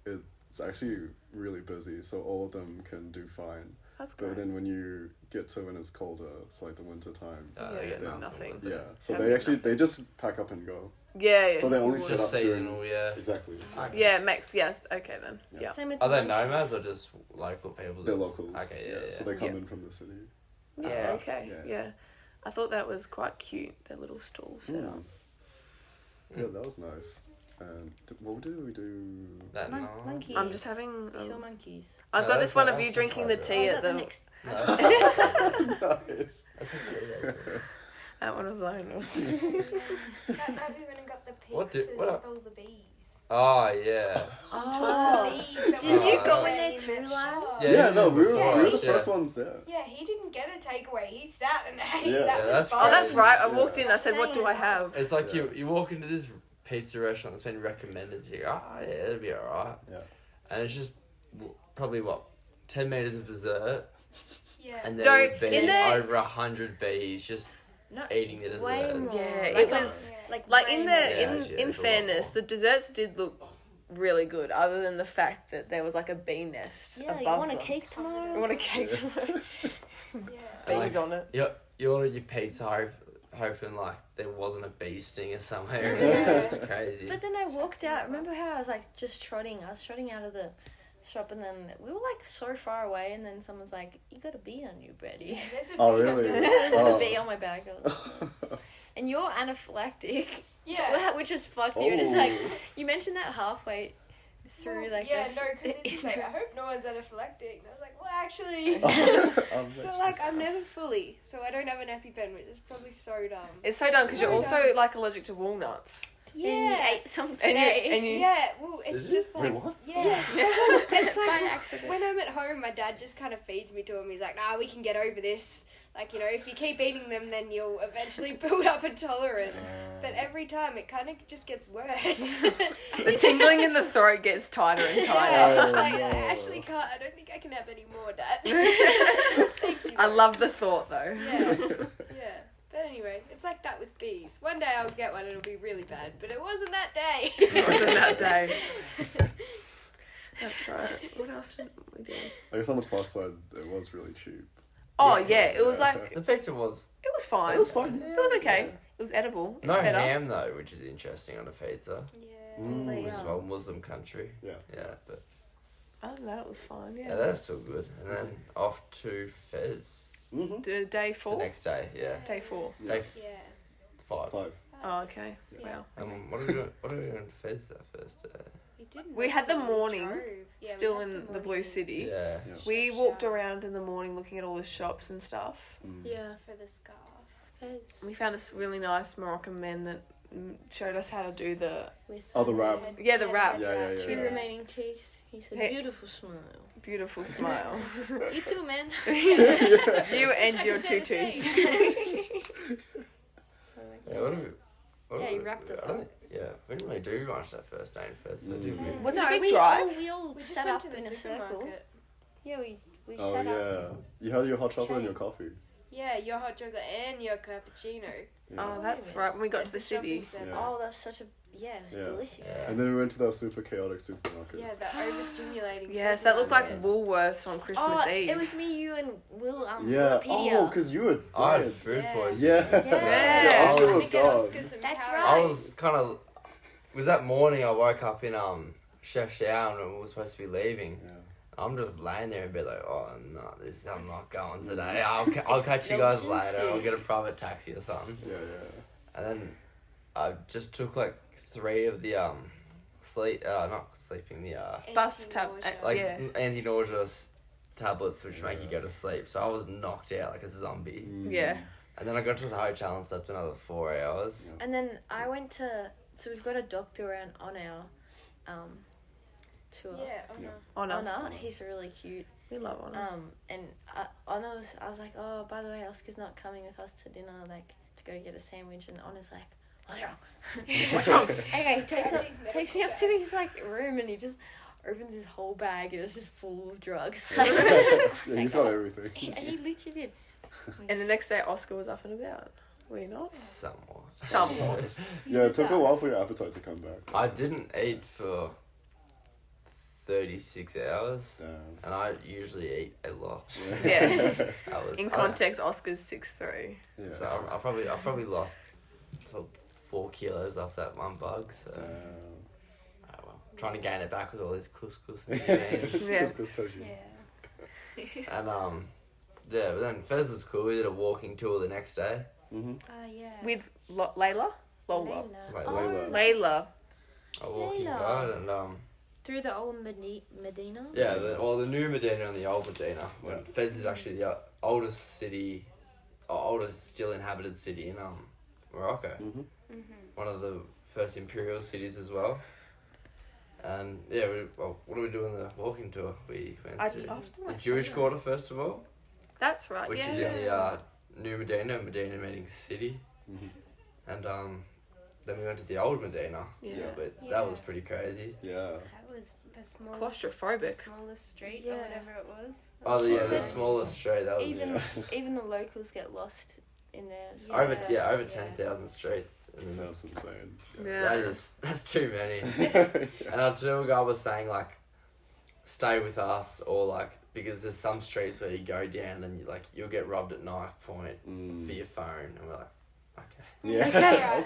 it's actually really busy, so all of them can do fine. That's But good. then when you get to when it's colder, it's like the winter time. They get Yeah, nothing. nothing. Yeah, so Have they actually nothing. they just pack up and go. Yeah. So they only It's set just up during seasonal, yeah. exactly. Yeah, Max, yes. Okay, then. Yeah. Yeah. Same with Are the they monkeys. nomads or just local people? They're that's- locals. Okay, yeah. So they come Yeah. in from the city. Yeah, okay. Yeah. Yeah. I thought that was quite cute, their little stalls set up. Yeah, that was nice. And what did we do? That no. Monkeys. I'm just having... You saw monkeys. I've No, got that's this one not- of you that's drinking not the right. tea Oh, is at that the... next? Nice. That's not That one of Lionel. That night we went and got the What pizzas did- what with all the bees. Oh, yeah. Oh. Bees that Did were you go in in there that too, shop. Lionel? Yeah, no, we were Yeah. the first ones there. Yeah, he didn't get a takeaway. He sat and ate. Yeah. That Yeah, was that's fun. Oh, that's right. I Yeah. walked in. I said, "What do I have?" It's like Yeah. you walk into this pizza restaurant that's been recommended to you. Ah, yeah, it'll be alright. Yeah. And it's just probably 10 meters of dessert, Yeah. and there Don't- would be in there- over 100 bees just No, eating the way desserts. more. Yeah, Like, it was like like way in more. the Yeah, in it's- yeah, in it's a lot fairness, more. the desserts did look really good. Other than the fact that there was like a bee nest Yeah, above you want a them. cake tomorrow? You want a cake? Yeah. Bees on it. You ordered your pizza hoping like there wasn't a bee stinger somewhere. Yeah. It's crazy. But then I walked out. Remember how I was like just trotting? I was trotting out of the shop, and then we were like so far away, and then someone's like, "You got a bee on you, Bridie." There's a Oh, bee really? up there. There's Oh. a bee on my back. I was like, and you're anaphylactic. Yeah. Which is fucked you. And it's Oh. like, you mentioned that halfway through, Well, like, yeah, this- no, because it's like, I hope no one's anaphylactic. And I was like, well, actually. I'm But like, I'm never fully, so I don't have an EpiPen, which is probably so dumb. It's so dumb because you're also like allergic to walnuts. and you Yeah. ate some And today. you Yeah, well, it's Is it? just Wait, like, what? yeah. Yeah. It's By like accident. when I'm at home, my dad just kind of feeds me to him. He's like, nah, we can get over this. Like, you know, if you keep eating them, then you'll eventually build up a tolerance. But every time, it kind of just gets worse. The tingling in the throat gets tighter and tighter. Yeah, Oh, it's like, no. I actually can't. I don't think I can have any more, Dad. Thank you. I though. love the thought though. Yeah, yeah. But anyway, it's like that with bees. One day I'll get one, it'll be really bad. But it wasn't that day. It wasn't that day. That's right. What else did we do? I guess on the plus side, it was really cheap. Oh yeah, it was like The pizza was was fine. It was fun. It was okay. It was edible. It No fed ham us. though, which is interesting on a pizza. Yeah. Mm. As well, Muslim country. Yeah. Yeah, but Other than that, it was fine. yeah, Yeah. that's still good. And then off to Fez Mm-hmm. Day the 4? next day. Yeah, Day 4. Yeah. day Yeah. 5. 5. Oh, okay. Yeah. Wow. What are we doing? What are we doing in Fez that first day? We didn't. We had the we morning drove. Yeah, we Still had in the morning Blue City. Yeah. Yeah. We Shout. walked around in the morning looking at all the shops and stuff. Mm. Yeah. for the scarf. Fez. We found this really nice Moroccan man that showed us how to do the With Oh, the wrap. Yeah, the wrap. Yeah. two remaining teeth. He said, Hey. beautiful smile. beautiful smile. You too, man. You and I your can say two the teeth. Yeah. What do we? Yeah, you wrapped us up. Yeah, we didn't really do much that first day in Fez. So Mm. did we? Was it a big we drive? All, we all We just sat went up to the in a circle. supermarket. Yeah, we Oh sat yeah. up. You had your hot chocolate and your coffee. Yeah, your hot chocolate and your cappuccino. Yeah. Oh, that's right. When we got to the city. Center. Yeah. Oh, that was such a it was Yeah. delicious. Yeah. And then we went to that super chaotic supermarket. Yeah, the overstimulating. Yes, that looked like supermarket. Woolworths on Christmas Oh, Eve. it was me, you, and Will. Yeah. Wikipedia. Oh, because you were I had dead. food Yeah. poisoning. Yeah. Yeah. Oscar I was gone. That's I right. was kind of. Was that morning I woke up in Chef Shower and we were supposed to be leaving. Yeah. I'm just laying there and be like, oh no, I'm not going today. I'll catch you guys later. I'll get a private taxi or something. Yeah. And then I just took like 3 of the not sleeping, the Bus tab- Anti-nausea. like Yeah. anti-nausea tablets which make you go to sleep. So I was knocked out like a zombie. Mm. Yeah. And then I got to the hotel and slept another 4 hours. And then I went to. So we've got a doctor around on our tour. Yeah, Yeah. Honor. Honor, he's really cute. We love Honor. And Honor I was like, oh, by the way, Oscar's not coming with us to dinner, like, to go get a sandwich. And Honor's like, what's wrong? What's wrong? Anyway, he takes me up to his, like, room and he just opens his whole bag and it's just full of drugs. Yeah, Like, he's got everything. and he literally did. And the next day, Oscar was up and about. Were you not? Somewhat. Somewhat. Yeah, it took a while for your appetite to come back. I didn't eat for 36 hours. Damn. And I usually eat a lot. Yeah. That was, In context, Oscar's 6'3". Yeah. So I probably lost 4 kilos off that one bug. So Damn. oh well, trying to gain it back with all this couscous and beans. Yeah. Just touchy. Yeah. And yeah, but then Fez was cool. We did a walking tour the next day. Mm-hmm. Yeah. With Layla? Lola. Like Layla. Layla. a walking Layla. guide and Through the old Medina? yeah, the new Medina and the old Medina. When Yeah. Fez is actually the oldest city, or oldest still inhabited city in Morocco. Mm-hmm. One of the first imperial cities as well. And yeah, what do we do in the walking tour? We went to the Jewish Quarter first of all, That's right, which yeah. is in the new Medina meaning city. Mm-hmm. And then we went to the old Medina. Yeah. But Yeah. that was pretty crazy. Yeah. That was the smallest. Claustrophobic. The smallest street or Yeah. whatever it was. Oh She yeah, the said smallest street. That was Even the locals get lost in there as well. over Yeah. 10,000 streets. And That's insane. Yeah. that's too many. And our tour guide was saying like, stay with us, or like, because there's some streets where you go down and you'll get robbed at knife point for your phone, and we're like, Yeah.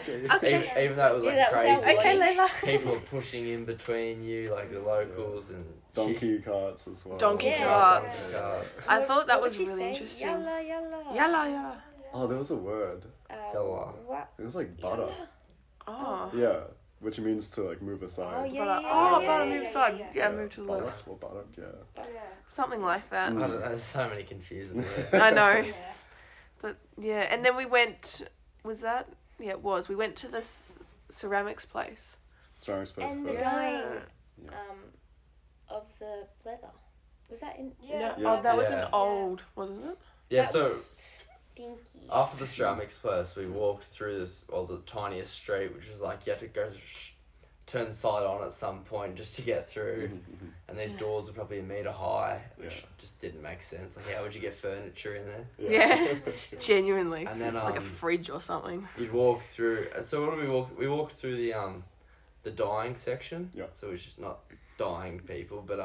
Okay. Okay. Okay. even though it was like Yeah, that was our crazy, Okay, wedding. Layla. people are pushing in between you, like the locals and Donkey carts as well. Donkey Yeah. carts. donkey carts. I thought that What was would she really say? interesting. Yalla, yalla. Yalla, yalla. Oh, there was a word. Yalla. What? It was like butter. Oh. Yeah. Which means to like move aside. Oh, yeah, Butter. yeah, Oh, yeah, butter, yeah, move yeah, aside. yeah. Yeah, move to the butter left. or butter, yeah. Yeah. Something like that. I don't know, there's so many confusing words. I know. Yeah. But yeah, and then we went. Was that? Yeah, it was. We went to this ceramics place. Strong space And the first. guy Yeah. of the leather. Was that in? Yeah. No, oh, that was Yeah. an old, wasn't it? Yeah, That so was stinky. after the ceramics place, we walked through the tiniest street, which was like you had to go turn side on at some point just to get through. Mm-hmm. And these doors were probably 1 meter high, which Yeah. just didn't make sense. Like, how would you get furniture in there? Yeah. Genuinely. And then Like a fridge or something. you'd walk through. So what did we walk? We walked through the dyeing section. Yeah. So which is not dyeing people, but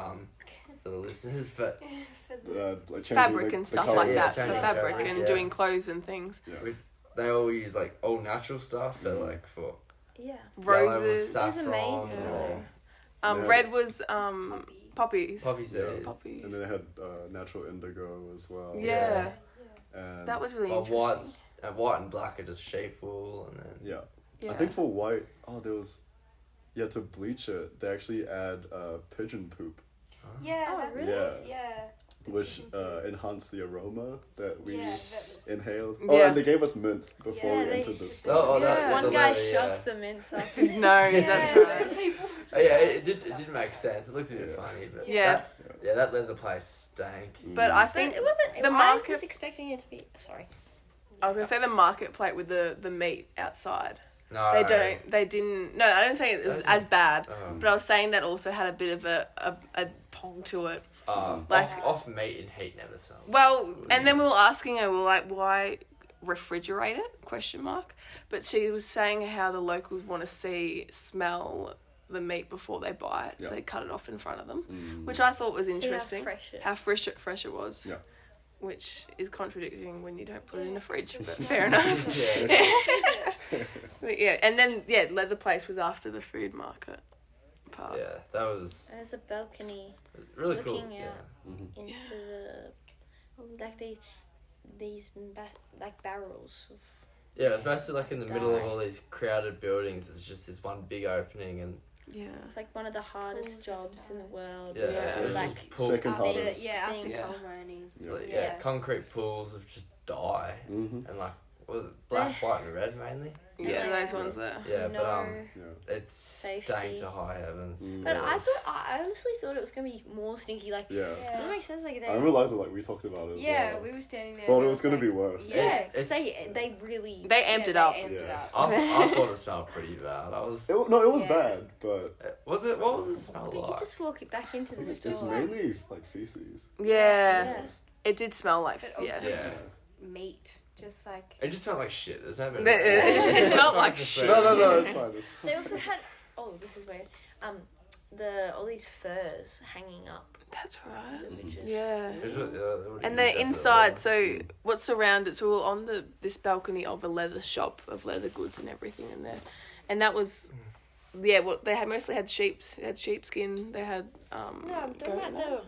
for the listeners, but For the- Like changing Fabric the and stuff colours. like Yeah, that. For changing fabric fabric, and yeah. doing clothes and things. Yeah. they all use like all natural stuff. So like for Yeah. yellow was Roses. saffron amazing. or Yeah. Red was Poppy. poppies. poppy Yeah. seeds. Poppies. And then they had natural indigo as well. Yeah. And That was really Well, interesting. white and black are just sheep wool, and then yeah. Yeah. I think for white, there was, to bleach it, they actually add pigeon poop, Yeah, Oh, that's really? it. Yeah. which enhanced the aroma that we Yeah, that was. inhaled. Yeah. Oh, and they gave us mint before Yeah, we they entered the just- store. Oh, that's Yeah. what One the guy leather, yeah. shoved the mints up His his nose, Yeah, that's those right. people. Oh, yeah, it did make sense. It looked a bit Yeah. funny, but Yeah. that leather place stank. But I But think it wasn't. the I market. was expecting it to be. Sorry. I was gonna say the market plate with the meat outside. No, They didn't. No, I didn't say it was as bad. Um, But I was saying that also had a bit of a pong to it. like off meat and heat never smells. Well, and then we were asking her, we were like, why refrigerate it? Question mark. But she was saying how the locals want to smell the meat before they buy it, so Yeah. they cut it off in front of them, which I thought was See how interesting. fresh it- How fresh it was. Yeah. Which is contradicting when you don't put it in the fridge, but fair enough. yeah, But yeah, and then leather place was after the food market part. yeah, that was There's a balcony really cool. looking Yeah. out into the like these like barrels of. Yeah, it's basically like in the middle of Die. all these crowded buildings. It's just this one big opening, and Yeah. It's like one of the hardest jobs in the world. yeah, Yeah. it's Like just pool, Second After, hardest. after Yeah. coal mining. it's like, Yeah. concrete pools of just dye, Mm-hmm. and like was it black, white, and red mainly. Yeah, Yeah. those ones there. Yeah, no. but it's Safety. stank to high heavens. But It I was- thought I honestly thought it was gonna be more stinky. Like, Yeah. does it make sense? Like, they. I remember Eliza, we talked about it as Yeah, well. we were standing there. Thought and it was going to be like- worse. Yeah, It's- because they really. They amped it they up. amped it Yeah. up. I thought it smelled pretty bad. I was. It was Yeah. bad, but Was it? What was the smell But you like? just walk it back into the it's store. mainly like feces. Yeah. Yes. It did smell like But also yeah. Yeah. just meat. Just like. It just smelled like shit. There's no better. It smelled like It's shit. No, it's fine. It's They also had. Oh, this is weird. All these furs hanging up. That's right. The bitches. Yeah. It was really- they would've And used they're that for inside, the so what's surrounded, so we're on this balcony of a leather shop of leather goods and everything in there. And that was, they mostly had sheepskin, they had, No, I'm talking goat about milk.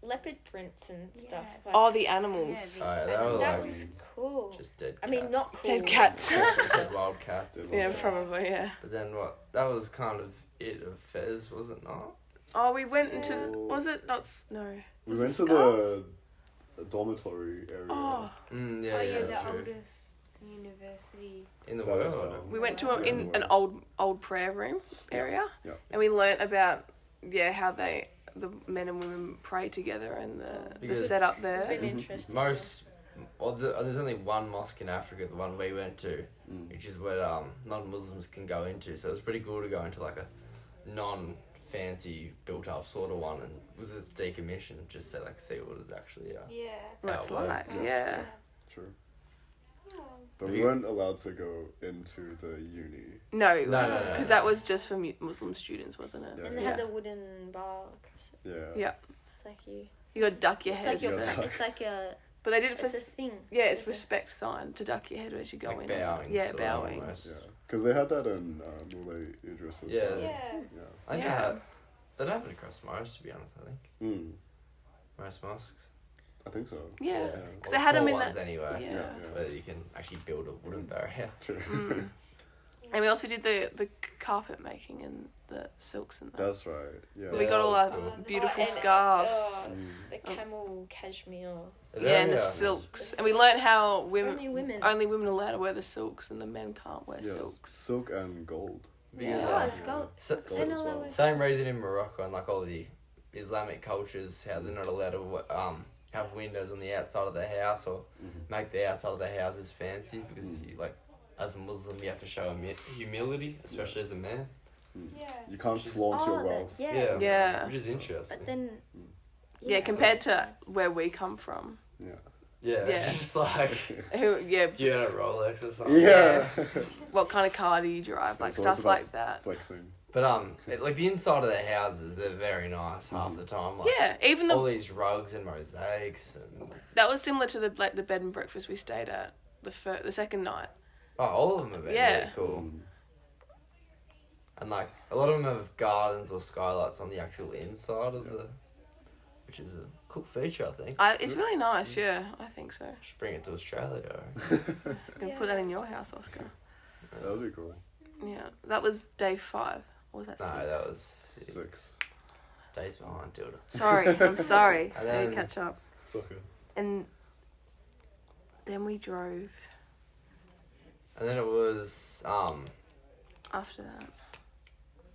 the leopard prints and stuff. Yeah. Like, Oh, the animals. Yeah, Oh, yeah, the- they were that like was cool. just dead. I mean, cats. not cool. Dead cats. Dead wild cats. Dead Yeah, wild probably, yeah. But then what? That was kind of it of Fez, was it not? Oh, we went into, Yeah. was it not, no. We Was went it to Scar? the dormitory area. Oh, Yeah, Oh yeah, yeah, the true. oldest university. In the That world. as well. we went to Yeah, in the an world. old prayer room area. Yeah. And we learnt about, how the men and women pray together and the Because- setup It's there. been interesting. There's only one mosque in Africa, the one we went to, Mm. which is where non-Muslims can go into. So it was pretty cool to go into like a non-fancy built-up sort of one, and it was just decommissioned, just to see what it's actually. Yeah. That's how it like, works. yeah. True. Oh. But Have we you- weren't allowed to go into the uni. No, No, because no. that was just for Muslim students, wasn't it? Yeah. And they had the wooden bar across it. Yeah. Yeah. It's like you. You got to duck your It's head. like your. Yeah. It's like a. But they did it for It's a thing. yeah, it's It's a- respect sign to duck your head as you go Like in. or something. bowing. Yeah, sort of bowing. almost. Yeah. Because they had that in Moulay Idris as Yeah. well. Yeah. Yeah. I think Yeah. that happened across most, to be honest. I think Mm. most mosques. I think so. Yeah. Yeah. Because they had small them in ones the anyway. yeah. Yeah. Where you can actually build a wooden barrier. True. Mm. And we also did the carpet making and the silks and that. That's right. Yeah. We got that all was our cool. beautiful and- scarves. Mm. The camel cashmere. Yeah, and the silks. And we learned how Only women. only women are allowed to wear the silks and the men can't wear Yes. silks. Silk and gold. Yeah. Oh, it's gold. So, Gold I know as that well. way. same reason in Morocco and like all the Islamic cultures, how they're not allowed to have windows on the outside of their house or make the outside of their houses fancy because you like as a Muslim you have to show humility, especially as a man. Yeah. You can't Which is- flaunt your Oh, wealth. yeah. Yeah. Which is interesting. But then. Yeah, compared to where we come from. Yeah. Yeah, Yeah. it's just like, Who yeah, do you own a Rolex or something? Yeah. what kind of car do you drive? Like It's always stuff about like that. Flexing. But like the inside of their houses, they're very nice half the time. Like, Yeah, even all the these rugs and mosaics and that was similar to the bed and breakfast we stayed at the second night. all of them have been really cool. And like a lot of them have gardens or skylights on the actual inside of the, which is a cool feature, I think. It's really nice. Yeah, I think so. Should bring it to Australia. You can put that in your house, Oscar. That'd be cool. Yeah, that was day 5. Or was that 6? No, that was 6. days behind, Tilda. Sorry, I'm sorry. And I need then- to catch up. It's okay. And then we drove And then it was after that.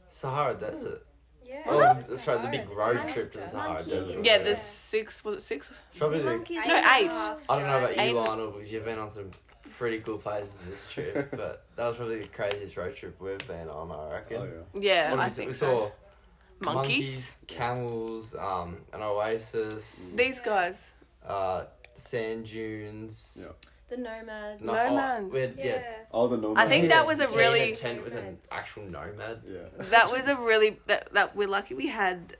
Sahara Desert. Yeah. Oh, that's that's right, the big road Monkey- trip to the Sahara monkey. Desert. Yeah, Yeah. there's 6. Was it 6? It's probably the, Monkeys No, and 8. half I don't know about Eight. you, Lionel, because you've been on some pretty cool places this trip, but that was probably the craziest road trip we've been on, I reckon. Oh yeah. Yeah, What did I we see? think We so. saw Monkeys. camels, an oasis, These guys. sand dunes. Yeah. The nomads. No- Nomad. we had, Yeah. All the nomads. I think that was a Tea in really- tent with an Nomads. actual nomad. Yeah. That was a really that we're lucky we had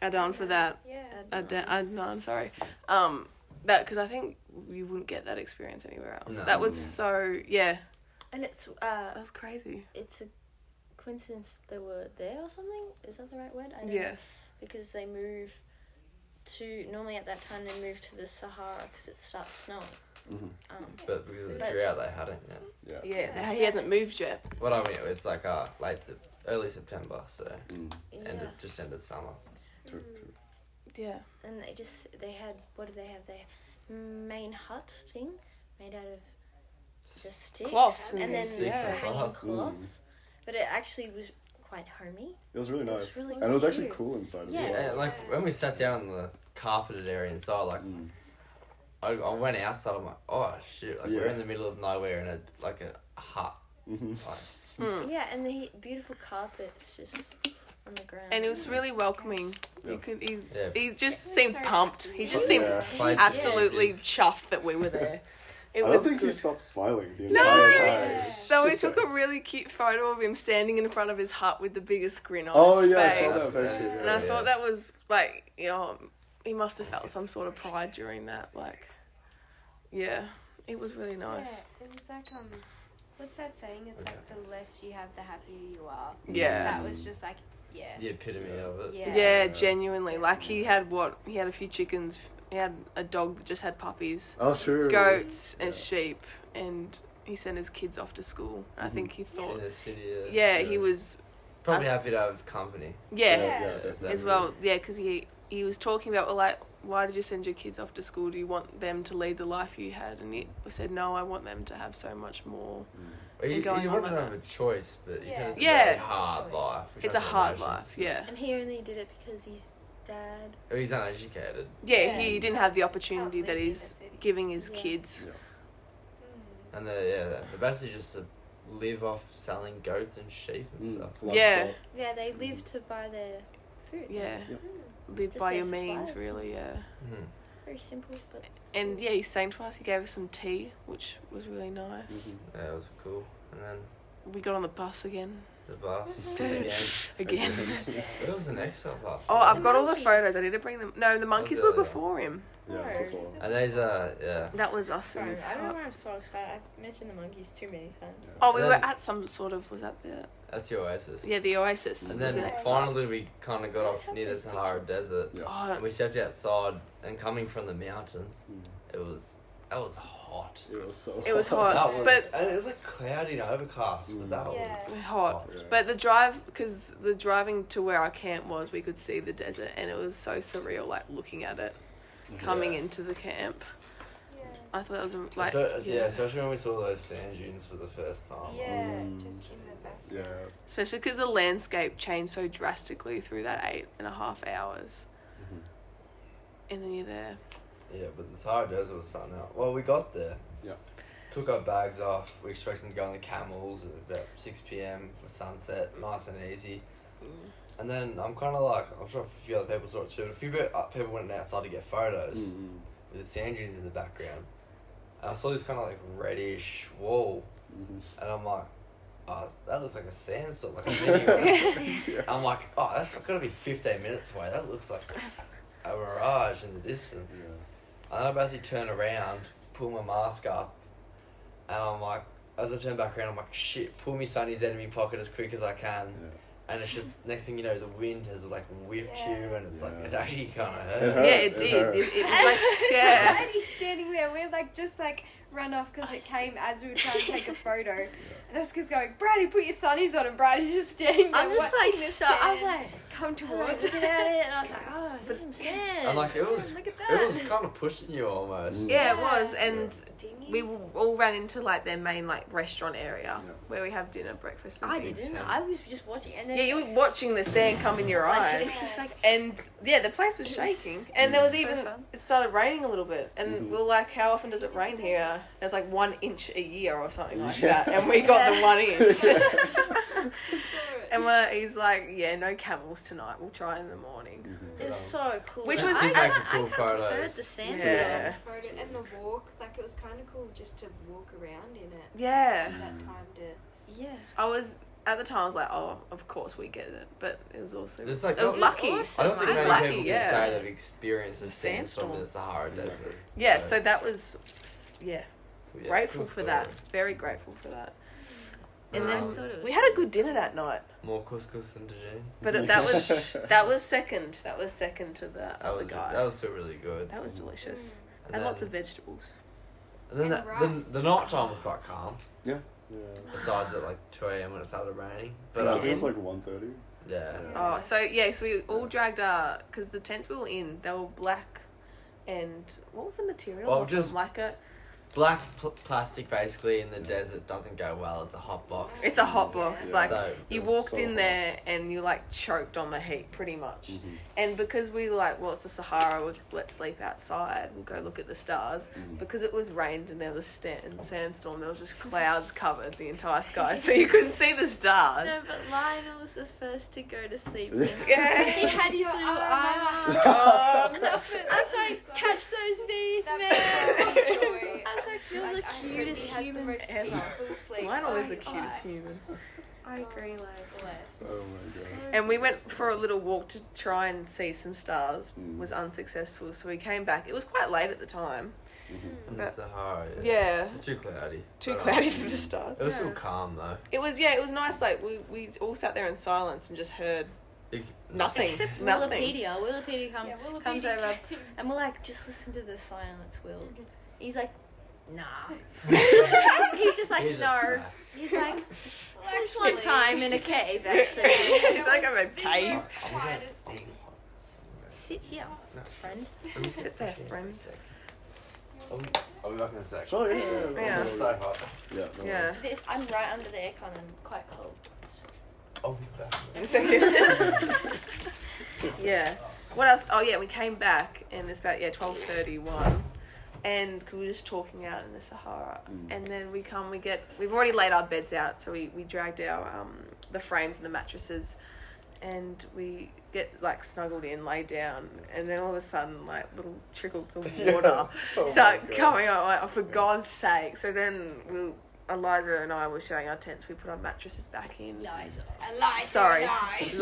Adon for that. Yeah. Adnan, sorry. That because I think you wouldn't get that experience anywhere else. No. That was so And it's that was crazy. it's a coincidence they were there or something. Is that the right word? I don't know. Yes. Because they move to normally at that time they move to the Sahara because it starts snowing. But because of the But drought, just- they hadn't yet. Yeah. Yeah, he hasn't moved yet. What I mean, it's like early September, so Yeah. just ended summer. True, true. Yeah. And they had what did they have? Their main hut thing made out of just sticks Cloth. and then Sticks and hanging cloth. cloths. But it actually was quite homey. It was really It was nice. really And it was actually cute. cool inside Yeah. as well. And like when we sat down in the carpeted area inside, like I went outside. I'm like, oh shit! Like we're Yeah. in the middle of nowhere in a hut. Like, Yeah, and the beautiful carpets just on the ground. And it was really welcoming. Yeah. You could he Yeah. just was seemed so pumped. happy. He just seemed Yeah. Played absolutely some chuffed that we were there. It I was don't think he good. stopped smiling the No! entire time. So we took a really cute photo of him standing in front of his hut with the biggest grin on Oh his yeah, I face. saw that picture. And I Yeah. thought that was like, he must have felt some sort of pride during that. Like, yeah, it was really nice. Yeah, it was like what's that saying? It's like the less you have, the happier you are. Yeah. That was just like the epitome of it. Yeah. Yeah, genuinely. Like he had a few chickens. He had a dog that just had puppies, Oh sure. goats and sheep, and he sent his kids off to school. And I think he In thought, the city. yeah, he was, Probably happy to have company. yeah, definitely. as well. Yeah, because he was talking about, well, like, why did you send your kids off to school? Do you want them to lead the life you had? And we said, no, I want them to have so much more. Well, you going on wouldn't like have a choice, but he said it's Yeah. a very hard life. which It's I a can hard imagine. life, yeah. And he only did it because his dad. Oh, he's uneducated. Yeah, Yeah. he didn't have the opportunity Can't that live in he's the city. giving his Yeah. kids. And the best is just to live off selling goats and sheep and stuff. Yeah. Yeah, they live to buy their food. Yeah. Yep. Live Just by their your means, supplies. really, yeah. Very simple, but And yeah, he sang to us. He gave us some tea, which was really nice. Yeah, it was cool. And then We got on the bus again. the bus Again. again. What was the next stop after? Oh, I've got all the monkeys. photos. I need to bring them. No, the monkeys were earlier. before him. Yeah, it's No. before. And there's yeah. That was us in Sorry, his I don't know hut. why I'm so excited. I've mentioned the monkeys too many times. Oh, we And were then- at some sort of, was that the, That's the Oasis. yeah, the Oasis. And was then the next finally we kind of got off have near the those Sahara pictures. Desert. Yeah. Oh, And we stepped outside, and coming from the mountains, Mm. that was hot. It was so It was hot. hot. That was, But- and it was like cloudy and overcast, but that Yeah. was hot. Yeah. But the drive, because the driving to where our camp was, we could see the desert, and it was so surreal, like looking at it coming Yeah. into the camp. Yeah. I thought that was like, yeah, especially when we saw those sand dunes for the first time. Yeah, Mm. just in the best. Yeah. especially because the landscape changed so drastically through that 8.5 hours, and then you're there. Yeah, but the Sahara Desert was something else. Well, we got there. Yeah. Took our bags off. We expected to go on the camels at about 6 p.m. for sunset, nice and easy. And then I'm kind of like, I'm sure a few other people saw it too, but a few people went outside to get photos Mm-hmm. with the sand dunes in the background. And I saw this kind of like reddish wall. Mm-hmm. And I'm like, oh, that looks like a sandstorm, like a mini. Yeah. I'm like, oh, that's got to be 15 minutes away. That looks like a mirage in the distance. Yeah. And I basically turn around, pull my mask up, and I'm like, as I turn back around, I'm like, shit, pull me sunnies out of my pocket as quick as I can. Yeah. And it's just, next thing you know, the wind has like whipped Yeah. you, and it's like, it Yeah. actually kind of It hurt. hurt. Yeah, it did. hurt. It was like, yeah. So Bridie's standing there. We're like just like run off because it came as we were trying to take a photo. And Oscar's going, Bridie, put your sunnies on, and Bridie's just standing there I'm just watching like, this so I was sand like, come towards let's get at it, and I was like, oh, there's some sand. And like, it was Look at it was that. kind of pushing you almost. Yeah, it was, and It's stinging. we all ran into like their main like restaurant area Yeah. where we have dinner, breakfast, and I things. didn't. Yeah. I was just watching, and then Yeah, you were watching the sand come in your like, eyes, it's just like, and yeah, the place was It was- shaking, and there was so even fun. it started raining a little bit, and Mhm. we were like, how often does it rain here? It was like 1 inch a year or something like Yeah. that, and we got the 1 inch. So- And he's like, yeah, no camels tonight. We'll try in the morning. Mhm. it was so cool. Which Like, was- I, Making I, cool I preferred photos. the sand Yeah. Photo and the walk, like it was kind of cool just to walk around in it. Yeah, That time to. Yeah. I was at the time. I was like, oh, of course we get it, but it was also It's like, it was it was lucky. awesome. I don't think I was many lucky, people can yeah. say they've experienced a The sandstorm in the sandstorm. Sahara Desert. Yeah, so that was yeah, grateful cool for story. that. Very grateful for that. And I then thought it was we had a good dinner that night, More couscous than tagine. but that was second. That was second to the That other was guy. that was still really good. That was delicious, And and then, lots of vegetables. And then and the night time was quite calm. Yeah. Besides at like 2 a.m. when it started raining. But But I think it was like 1:30. yeah. Oh, so we all dragged because the tents we were in, they were black, and what was the material? Well, of just- them? Like a. Black plastic basically in the desert doesn't go well. It's a hot box. It's a hot box. Yeah. Like So you it was walked so in hot. there and you like choked on the heat pretty much. Mhm. And because we were like, well, it's the Sahara, let's sleep outside. We'll go look at the stars. Mhm. Because it was rained and there was sandstorm, there was just clouds covered the entire sky, so you couldn't see the stars. No, but Lionel was the first to go to sleep. Yeah. He had his little eye mask. Oh, Love it. I was like, catch those knees, That man. brought me joy. I was like, you're the I heard cutest he has human the most ever. peaceful sleep. Lionel is the my cutest God. human. I agree, Liza. Bless. Oh my god. And we went for a little walk to try and see some stars. Mm. Was unsuccessful, so we came back. It was quite late at the time. Mhm. In the But- Sahara. Yeah. It's too cloudy. Too But, cloudy for the stars. It was still calm though. It was nice. Like we all sat there in silence and just heard It, nothing. Except nothing. Wikipedia. Wikipedia Yeah, Wikipedia comes over came. and we're like, just listen to the silence, Will. He's like, nah. He's just like, He's a no. snack. He's like, Well, there's one actually, time in a cave, actually. He's like, I'm a the cave. most quietest thing. Sit here, friend. Let me Sit there, friend. I'll be back in a sec. Oh yeah. Yeah. It's so hot. Yeah. No Yeah. I'm right under the aircon and quite cold. I'll be back. In a second. Yeah. What else? Oh yeah, we came back and it's about 12:31, and we were just talking out in the Sahara, and then we've already laid our beds out, so we dragged our the frames and the mattresses, and we get like snuggled in, lay down, and then all of a sudden like little trickles of water Oh start my God. coming on. Like, oh, for God's sake! So then Eliza and I were showing our tents. We put our mattresses back in. Liza. Eliza Sorry, and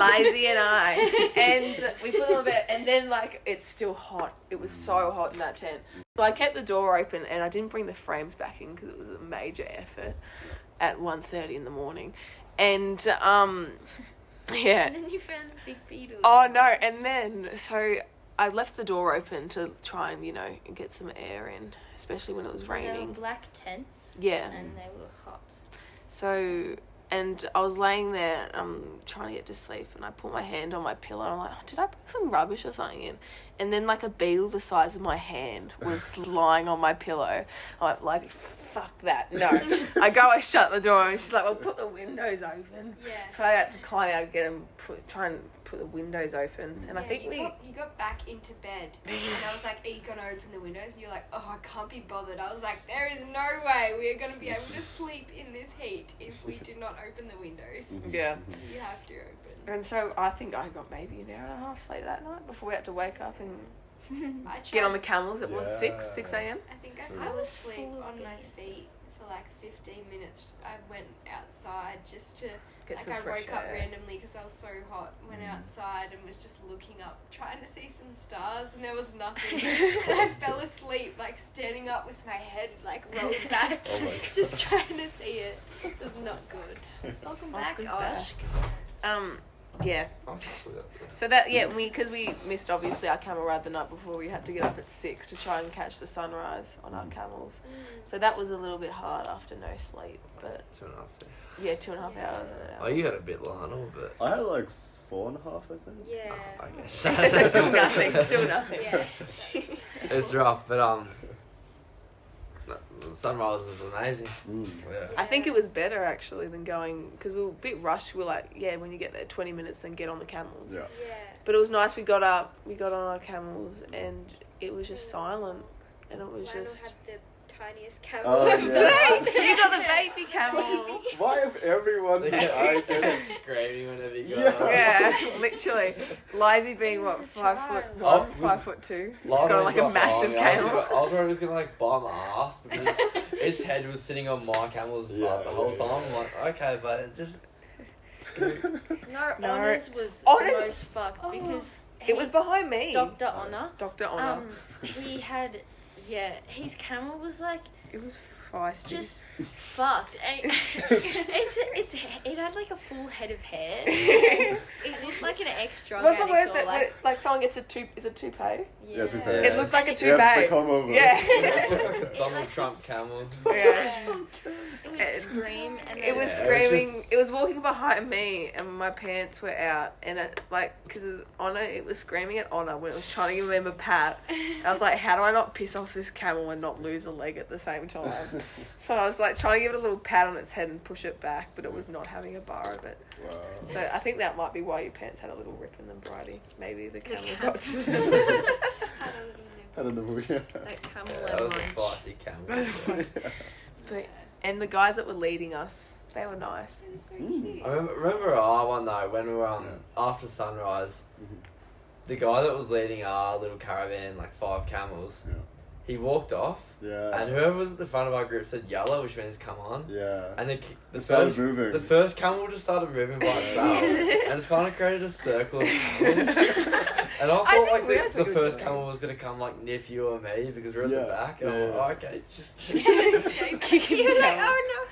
I. Lizzie and I, and we put them in bed, and then like it's still hot. It was so hot in that tent. So I kept the door open, and I didn't bring the frames back in because it was a major effort at 1:30 in the morning, and yeah. And then you found the big beetle. Oh no! And then so I left the door open to try and get some air in, especially when it was They were raining. black tents Yeah. and they were hot. So, and I was laying there, trying to get to sleep, and I put my hand on my pillow, and I'm like, oh, did I put some rubbish or something in? And then, like, a beetle the size of my hand was lying on my pillow. I'm like, Lizzie, fuck that, no. I shut the door, and she's like, well, put the windows open. Yeah. So I had to climb out again and try and put the windows open, and I Yeah, think you got back into bed, and I was like, "Are you gonna open the windows?" And you're like, "Oh, I can't be bothered." I was like, "There is no way we are gonna be able to sleep in this heat if we do not open the windows. Yeah. You have to open." And so I think I got maybe an hour and a half sleep that night before we had to wake up and I tried. get on the camels. It was Yeah. 6 a.m. I think I I fell was asleep full of on my bees. feet for for like 15 minutes. I went outside just to, Get like some I fresh woke up air. randomly because I was so hot, went outside and was just looking up, trying to see some stars, and there was nothing. And I fell asleep, like standing up with my head like rolled back, Oh my God. just trying to see it. It was not good. Welcome back, Oscar's Osh. best. Yeah. I'll stick with it. So that because we missed obviously our camel ride the night before. We had to get up at 6 to try and catch the sunrise on our camels. So that was a little bit hard after no sleep. But 2.5. yeah, 2.5 hours. Oh, you had a bit, Lionel, but I had like 4.5, I think. Yeah. I guess. So still nothing. Still nothing. Yeah. It's rough, but the sunrise was amazing. Yeah. I think it was better actually than going because we were a bit rushed. We were like, yeah, when you get there, 20 minutes, then get on the camels. Yeah. Yeah. But it was nice. We got up, we got on our camels, and it was just silent, and it was Lionel just. had the tiniest camel. Oh, ever. yeah. You got the baby camel. Why have everyone They I kept screaming whenever you Yeah. got up. Yeah, literally. Lizzie being what, was a 5'1", child. 5'2", Lionel got like a was massive behind me. camel. I was worried it was gonna like bite my ass because its head was sitting on my camel's butt Yeah, the whole yeah, time. I'm like, okay, but it just No, Honours was Honours- the most fucked because It was behind me. Dr. Honor. Dr. Honor. He had, his camel was like It was feisty. just fucked. And it had like a full head of hair. It looked like an ex-drug What's the addict word or that like someone gets is it toupee? Yeah, toupee. Yeah. It looked like a Yeah, toupee. the comb over. Yeah. it looked like a Donald like Trump it's- camel. Yeah. It would scream and It was Yeah, it was screaming. just- It was walking behind me, and my pants were out. And it because Honor, it was screaming at Honor when it was trying to give him a pat. I was like, how do I not piss off this camel and not lose a leg at the same time? So I was like trying to give it a little pat on its head and push it back, but it was not having a bar of it. Wow. So I think that might be why your pants had a little rip in them, Bridie. Maybe the camel camel. got to them. I don't know. Yeah. that camel Yeah, at that was a lunch. feisty camel. But and the guys that were leading us, they were nice. It was so Mm. cute. I remember one night when we were after sunrise, Mhm. the guy that was leading our little caravan, like 5 camels, Yeah. he walked off, Yeah. and whoever was at the front of our group said yellow, which means come on. Yeah. And It started first, moving. the first camel just started moving by itself, and it's kind of created a circle of camels. And I thought didn't like realise the what you were first doing. camel was gonna come like nip you or me because we're at Yeah, the back, and yeah, I'm yeah. like, okay, just You're like, oh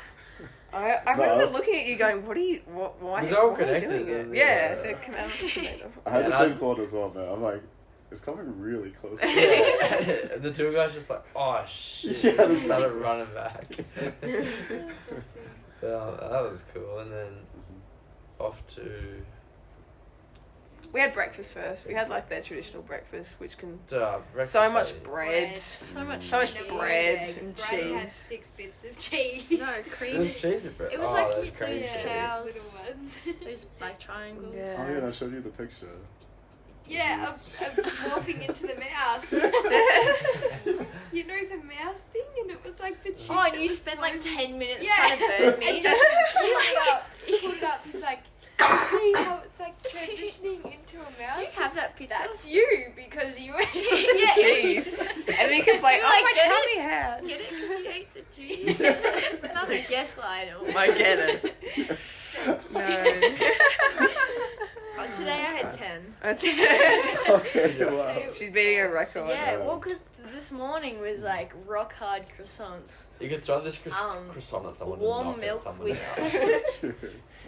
I No, remember I was- looking at you going, what are you, why Because they're all why are you connected doing it? and Yeah, yeah. the camels are connected. I had Yeah, the I- same thought as well, man. I'm like, it's coming really close. yeah. And the two guys just like, oh shit, Yeah, and started running back. That was cool, and then off to We had breakfast first. We had like their traditional breakfast, which can breakfast so much service. bread. So much So much cheese. bread and Bridie had cheese. 6 bits of cheese. No, There cream. was cheese at bread. It was oh, like there's those cream Yeah, cheese. cows. little ones. Those like triangles. Yeah. Oh yeah, and I showed you the picture. Yeah, of morphing into the mouse. You know the mouse thing, and it was like the chick. Oh, and that you was spent like slowly- 10 minutes Yeah. trying to burn me. And just pulled it up. He's like, see how it's like transitioning into a mouse. Do you have that picture? That's you because you ate Yeah. Cheese. And we can play, You're oh like, my get tummy Get hurts. it? Because you ate the cheese. And I was like, yes, Lionel. I get it. No. Oh, today I had 10. Okay, wow. She's beating a record. Yeah, well, because this morning was like rock hard croissants. You could throw this croissant at someone and warm knock milk at someone with- True.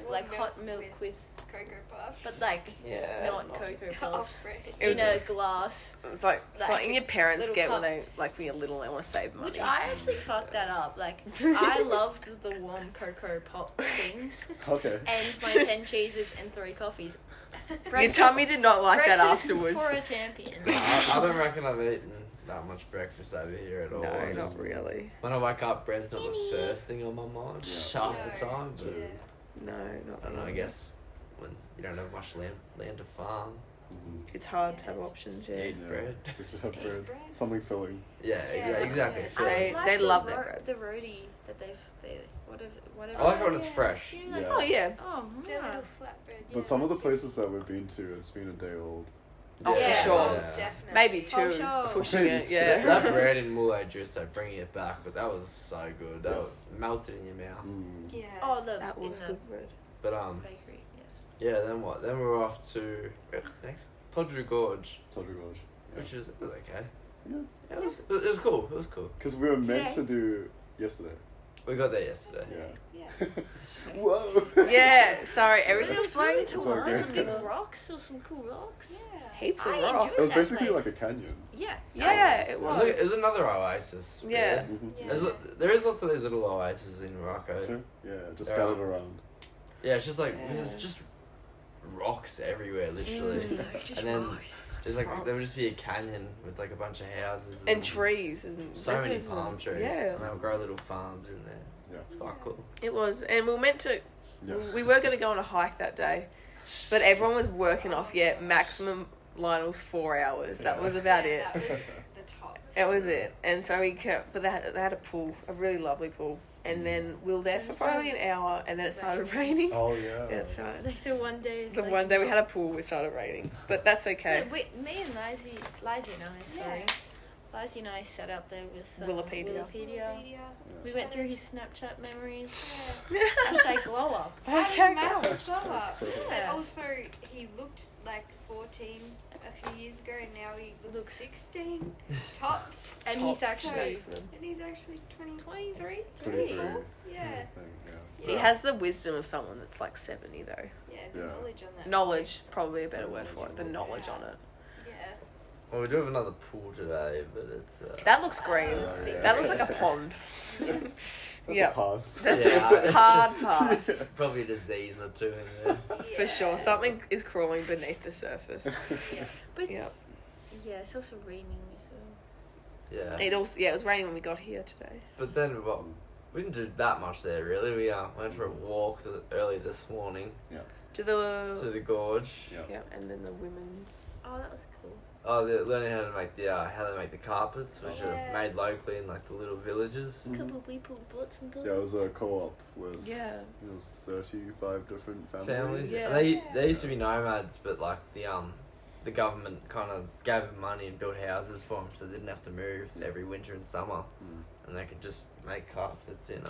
Like hot milk with, Cocoa Puffs. but like Yeah. not Cocoa off Puffs. bread. It was in a glass. It's like something your parents little get cup. when you're little and they want to save money. Which I actually fucked that up. Like, I loved the warm Cocoa Pop things. Okay. And my 10 cheeses and 3 coffees. Your tummy did not like that breakfast afterwards. for a champion. I don't reckon I've eaten that much breakfast over here at all. No, I just- not really. When I wake up, bread's not the first thing on my mind Yeah. half the time. But Yeah. No, not I don't know. I really. guess when you don't have much land to farm, Mhm. It's hard to have options, yeah. eat bread. Just have Eat bread. bread. Something filling. Yeah, Yeah. exactly. Yeah. Fill. They- like they the love their bread. The roadie that whatever. I like it when it's Yeah. fresh. You know, like, Oh, yeah. oh, The yeah. little flatbread. But some of the places that we've been to, it's been a day old. Oh, Yeah. for sure. Yeah. Definitely. Maybe two, Oh, sure. pushing it, Maybe yeah. two. That bread in moulay juice, like bringing it back, but that was so good. That was melted in your mouth. Yeah. Oh, the That was in good bread. But the bakery. Yes. yeah. Then what? Then we're off to where's next? Todru Gorge, Totally gorge. which is it was okay. Yeah. It was cool. It was cool. Because we were meant Today? to do yesterday. We got there yesterday. Yeah. Yeah. Whoa. Yeah, sorry, everything It was was flying really into It's cool. okay. The big rocks. There was some cool rocks. Yeah. heaps of I rocks. It was that basically place. like a canyon. Yeah. Yeah, it It was. was another oasis. Yeah. really. Mhm. Yeah. There is also these little oases in Morocco. Sure. Yeah, just Yeah. scattered around. Yeah, it's just like this Yeah. is just rocks everywhere, literally. Mm. And then there's like there would just be a canyon with like a bunch of houses And trees. And so many rivers palm and- trees. Yeah, And they'll grow little farms in there. Yeah. It's quite cool. it was. And we were meant to, Yeah. we were going to go on a hike that day, but everyone was working off, maximum Lionel's 4 hours. That was about it. That was the top. It was it. And so we kept, but they had a pool, a really lovely pool. And then we were there for probably an hour, and then it started raining. Oh yeah. That's right. Like the one day. The one day we had a pool, it started raining. But that's okay. Yeah, wait, me and Liza and I, sorry. Liza and I sat out there with Wikipedia. Wikipedia. We Yeah. went through his Snapchat memories. Yeah. Hashtag glow up. Oh, Had a check massive out. glow up. Yeah. And Yeah. also, he looked like 14 a few years ago, and now he looks 16 tops. And Tops. he's actually Excellent. And he's actually 23. 23. 24. Yeah. Yeah. He has the wisdom of someone that's like 70 though. Yeah, the Yeah. knowledge on that. Knowledge, probably a better word for it. The knowledge on it. Yeah. Well, we do have another pool today, but it's That looks green. Yeah. That looks like a pond. That's Yeah. a pass. That's Yeah. a hard pass. probably a disease or two in there. For sure. Something is crawling beneath the surface. But Yep. yeah, it's also raining. So Yeah. It also, yeah, it was raining when we got here today. But then, well, we didn't do that much there, really. We went for a walk early this morning To to the, the gorge. Yeah. yeah, and then the women's. oh, that was cool. Oh, they're learning how to make the carpets, which Yeah. are made locally in like the little villages. Mhm. Couple people bought some good. Yeah, it was a co-op with Yeah. it was 35 different families. Families. Yeah. And they used to be nomads, but like the government kind of gave them money and built houses for them, so they didn't have to move every winter and summer, Mm. and they could just make carpets in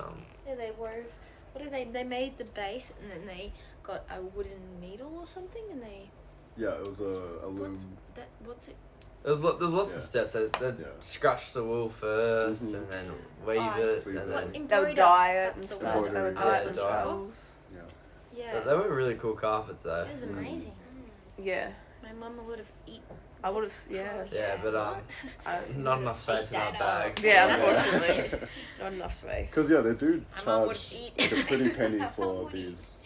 Yeah, they wove. What did they? They made the base and then they got a wooden needle or something and they. Yeah, it was a loom. What's it? There's lots Yeah. of steps. They Yeah. scratch the wool 1st, Mhm. and then weave Oh, it, weave and it. What, then They embroider? would dye it and That's the stuff. word. They would Embroidery. dye it Yeah, themselves. Yeah. Yeah, they were really cool carpets though. it was amazing. Yeah. My mum would have eaten. I would have, yeah. Yeah, but I, not enough space in our that bags. Yeah, That's- unfortunately. Not enough space. Because yeah, they do My mum would charge eat. like a pretty penny My for mum would these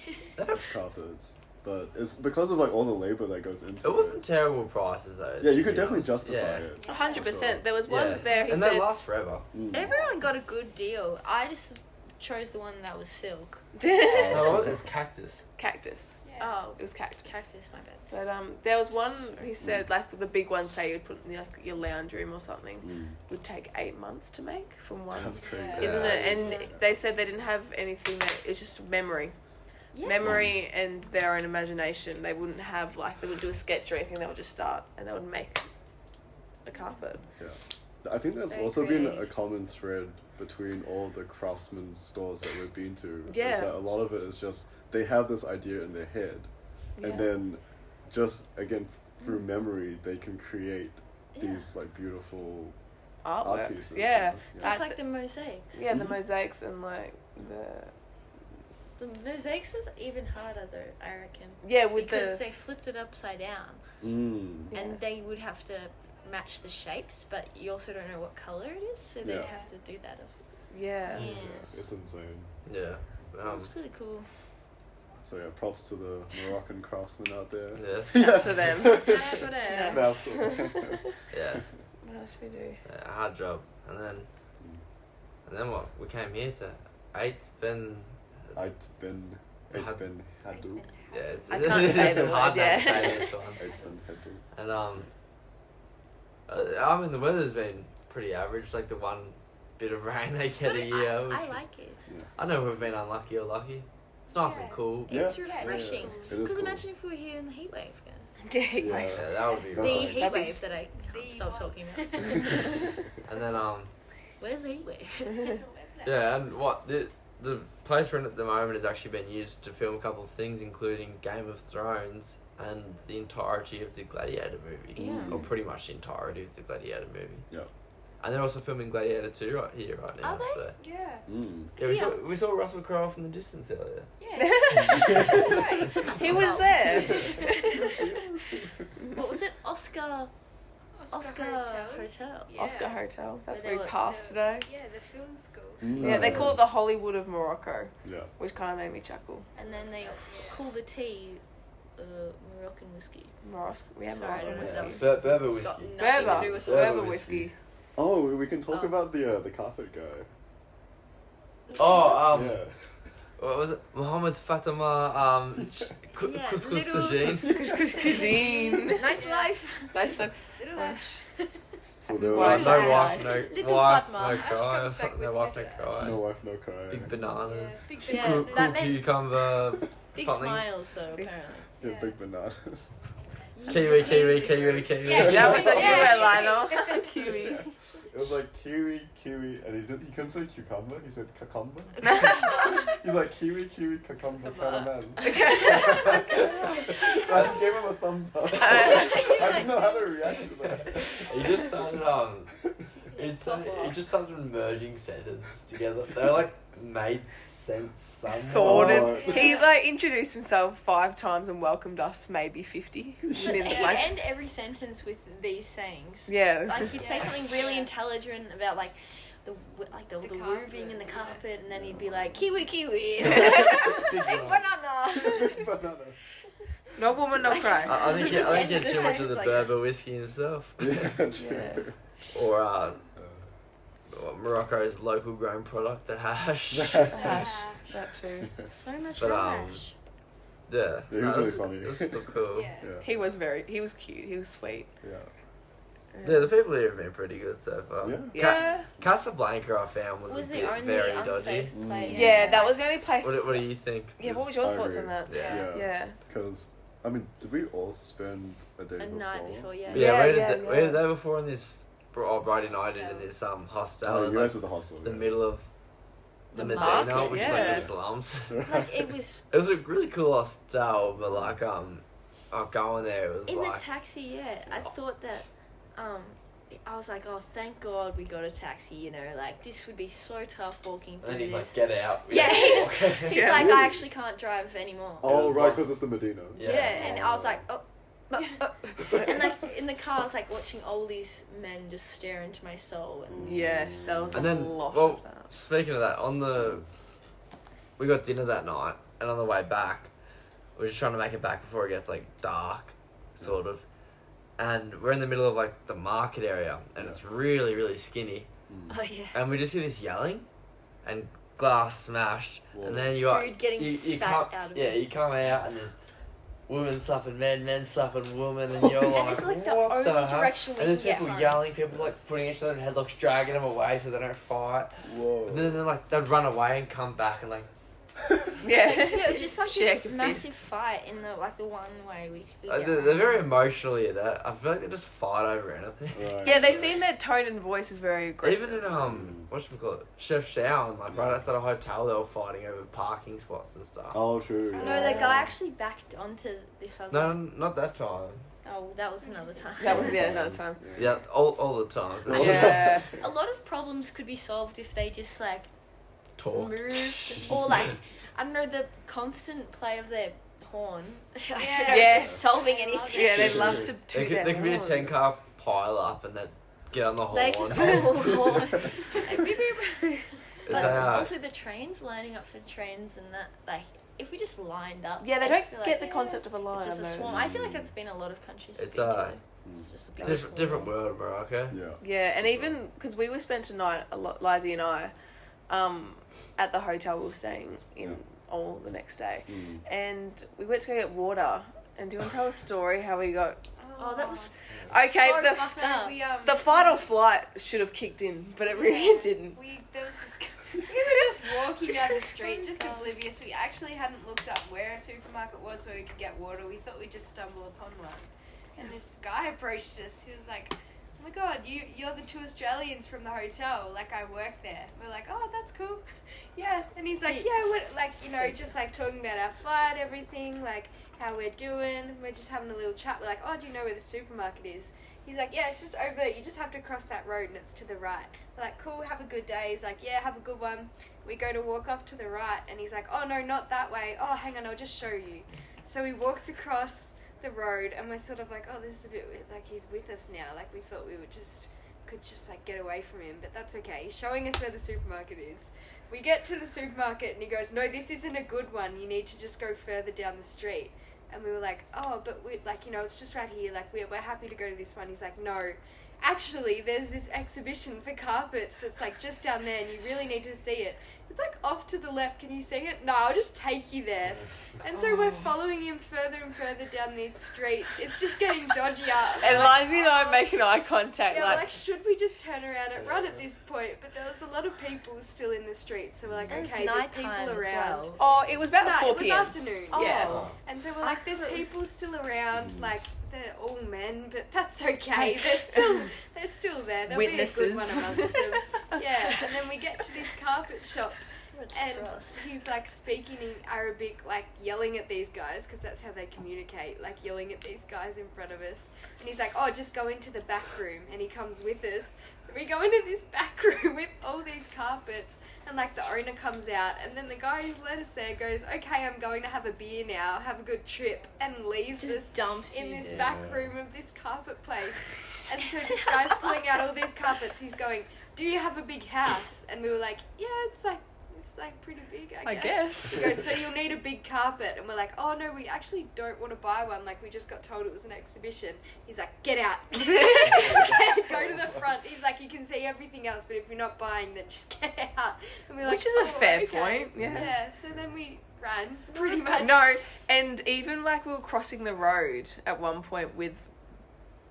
carpets, but it's because of like all the labor that goes into It wasn't terrible prices though. Yeah, you to could be definitely honest. justify Yeah. it. 100%. There was one Yeah. there, he and said. they last forever. Mm. Everyone got a good deal. I just chose the one that was silk. Oh, it's cactus. Cactus. Yeah. Oh, It was cactus. cactus. My bad. But there was one, he said, like the big ones, say you'd put in like your lounge room or something, Mm. would take 8 months to make from one. That's crazy. Yeah. Isn't it? And Yeah. they said they didn't have anything that, it's just memory. Yeah. Memory and their own imagination. They wouldn't have, like, they would do a sketch or anything, they would just start and they would make a carpet. I think there's Very also been creative. a common thread between all the craftsman stores that we've been to. Yeah. Is that a lot of it is just they have this idea in their head, Yeah. and then just again through memory they can create Yeah. these like beautiful art Artworks. pieces. Yeah. you know? Just I like the mosaics. Yeah, the Mhm. mosaics and like The mosaics was even harder though, I reckon. yeah, with Because the they flipped it upside down Mm. Yeah. and they would have to match the shapes, but you also don't know what colour it is, so they'd Yeah. have to do that. yeah. Yes. It's insane. Yeah. That was pretty cool. So yeah, props to the Moroccan craftsmen out there. Yes. Snaps for them. Snaps for them. Snaps. Yeah. What else we do? Yeah, hard job. And then what? We came here to 8 Ben. I'd been Hadou. Yeah, it's I can't say the hard word, name to yeah. say this one. I'd been Hadou. And I mean the weather's been pretty average. Like the one bit of rain they get a year. I which- like it. I know we've been unlucky or lucky. It's nice and Yeah. cool. Yeah. It's refreshing. It is Because cool. imagine if we were here in the heat wave again. Heat Yeah. wave. Yeah, that would be The Nice. heat That'd be- wave that I The can't stop what? talking about. And then Where's the heat wave? Where's that? yeah, and what the place we're in at the moment has actually been used to film a couple of things, including Game of Thrones and the entirety of the Gladiator movie. Yeah. Or pretty much the entirety of the Gladiator movie. Yeah. And they're also filming Gladiator 2 right here, right now. Are they? So Yeah. yeah, we saw Russell Crowe off in the distance earlier. Yeah. Right. He was there. What was it? Oscar Hotel. Hotel. Yeah. Oscar Hotel. That's Where where they he were- passed today. Yeah, the film school. Yeah, they call it the Hollywood of Morocco, Yeah. which kind of made me chuckle. And then they call the tea Moroccan whiskey. We have Sorry, I don't Moroccan know. whiskey. Berber whiskey. Got nothing to do with Berber Berber whiskey. whiskey. Oh, we can talk Oh. about the carpet guy. Oh, Yeah. what was it? Mohammed Fatima, Yeah, couscous little- tagine. Couscous cuisine. Nice life. Nice one. Little Ash. So there Why was not? No wife, Little wife, Fatma. no Ash cry. Or comes back something. No with wife, no Little cry. no wife, no cry. Big bananas. Yeah, big Yeah, banana. that Cool means cucumber. big something. smiles though, Big apparently. Yeah, Yeah. big bananas. Kiwi, kiwi, kiwi, kiwi. Yeah, That was what you Yeah. were, Lionel. Kiwi. It was like kiwi, and he couldn't say cucumber, he said cucumber. He's like kiwi, cucumber, caramel. I just gave him a thumbs up. I didn't know how to react to that. He just started he just started merging sentences together. They like made sense somehow. Sort Oh. of. He like introduced himself 5 times and welcomed us maybe 50. Within, He'd like, end every sentence with these sayings. yeah. Like he'd say Yeah. something really intelligent about like the The roofing carpet, and the yeah. carpet, and then he'd be like kiwi. Big Banana. Big banana. No woman, no cry. I think He just he ended had the too much of sentence the like Berber whiskey himself. Yeah, true. Yeah. Or Morocco's local grown product, the hash. Hash. That too. So much But, hash. Yeah. Yeah, he was really funny. It was super cool. Yeah. Yeah. He was cute. He was sweet. Yeah. Yeah, the people here have been pretty good so far. Yeah. Yeah. Casablanca I found was, Was a the bit only very unsafe dodgy. place. Yeah, that was the only place. What do you think? Yeah, what was your I thoughts agree. on that? Yeah. Yeah. Because, I mean, did we all spend a day A before? night before, yeah. Yeah, where did yeah, they, where did yeah. they before in this? Bridie and I did in this hostel. Oh, in, you like, guys at the hostel. the yeah. middle of the The Medina, market, which is like yeah. the slums. Like it was It was a really cool hostel, but like going there it was in like the taxi. Yeah, I thought that. I was like, oh, thank God we got a taxi. You know, like this would be so tough walking through and he's this. like, get out. Yeah, he just he's Yeah. like, I actually can't drive anymore. Oh, It was right, like- because it's the Medina. Yeah, and I was like, oh. And like in the car, I was like watching all these men just stare into my soul. And Yes, that was And a then, lot well, of that. speaking of that, we got dinner that night, and on the way back, we were just trying to make it back before it gets like dark, sort of. And we're in the middle of like the market area, and it's really, really skinny. oh yeah, And we just hear this yelling, and glass smashed, Whoa. and then you got food getting you spat come, out of yeah, it. you come out and there's women slapping men slapping women, and you're And like, it's like the what only the heck? direction we And there's can get people home. yelling, people like putting each other in headlocks, dragging them away so they don't fight. Whoa. And then like they'd run away and come back and like Yeah. Yeah, it was just like Shake this your massive fight in the like the one way we could get they're home. very emotionally that I feel like they just fight over anything. Right. Yeah, they seem their tone and voice is very aggressive. Even in whatchamacallit, Chef Shawn, like right outside a hotel, they were fighting over parking spots and stuff. Oh, true. No, Yeah. the guy actually backed onto this other. No, not that time. Oh, that was another time. That was another time. Yeah, all the times. They Yeah. A lot of problems could be solved if they just like talked. moved or like I don't know, the constant play of their horn. I don't know, Yes. solving anything. Yeah, they love to There toot could, their there could be a horns. 10-car pile up and then get on the horn. They just all horn. Like, beep, beep. It's But a, also the trains, lining up for trains and that, like, if we just lined up. Yeah, they I don't feel get like the concept of a line. It's just a I've swarm. noticed. I feel like that's been a lot of countries. It's, I've been to. uh, It's just a big different swarm. world, Morocco. Yeah. Yeah, and even because we were spent a night, Liza and I, at the hotel we were staying in all the next day, and we went to go get water. And do you want to tell a story how we got? Oh, that was Okay, so fucked up. We, the fight or flight should have kicked in, but it really didn't. There was We were just walking down the street, just oblivious. We actually hadn't looked up where a supermarket was where we could get water. We thought we'd just stumble upon one. And this guy approached us. He was like, oh my god, you're the two Australians from the hotel. Like, I work there. We're like, oh, that's cool. Yeah. And he's like, yeah, what, like, you know, just like talking about our flight, everything, like how we're doing. We're just having a little chat. We're like, oh, do you know where the supermarket is? He's like, yeah, it's just over there. You just have to cross that road and it's to the right. We're like, cool, have a good day. He's like, yeah, have a good one. We go to walk off to the right and he's like, oh, no, not that way. Oh, hang on, I'll just show you. So he walks across the road and we're sort of like, oh, this is a bit weird. Like, he's with us now. Like, we thought we could just like get away from him, but that's okay. He's showing us where the supermarket is. We get to the supermarket and he goes, no, this isn't a good one. You need to just go further down the street. And we were like, oh, but we, like, you know, it's just right here. Like, we're happy to go to this one. He's like, no, actually, there's this exhibition for carpets that's like just down there and you really need to see it. It's like off to the left. Can you see it? No, I'll just take you there. And so we're following him further and further down these streets. It's just getting dodgier. And Liza and I are making eye contact. Yeah, like, should we just turn around and run at this point? But there was a lot of people still in the streets. So we're like, okay, there's people around. Well. Oh, it was about 4 it was p.m. afternoon. Oh. Yeah. And so we're like, there's people still around, like, they're all men, but that's okay. They're still there. There'll Witnesses. be a good one amongst them. Yeah, and then we get to this carpet shop, and he's like speaking in Arabic, like yelling at these guys, because that's how they communicate, like yelling at these guys in front of us. And he's like, oh, just go into the back room, and he comes with us. So we go into this back room with all these carpets, and like the owner comes out, and then the guy who led us there goes, okay, I'm going to have a beer now, have a good trip, and leaves us dumps in you this back room of this carpet place. And so this guy's pulling out all these carpets. He's going, do you have a big house? And we were like, yeah, it's like pretty big, I guess. He goes, so you'll need a big carpet. And we're like, oh no, we actually don't want to buy one. Like, we just got told it was an exhibition. He's like, get out. Go to the front. He's like, you can see everything else, but if you're not buying, then just get out. And we're like, which is a fair point, yeah. Yeah, so then we ran, pretty much. No, and even like we were crossing the road at one point with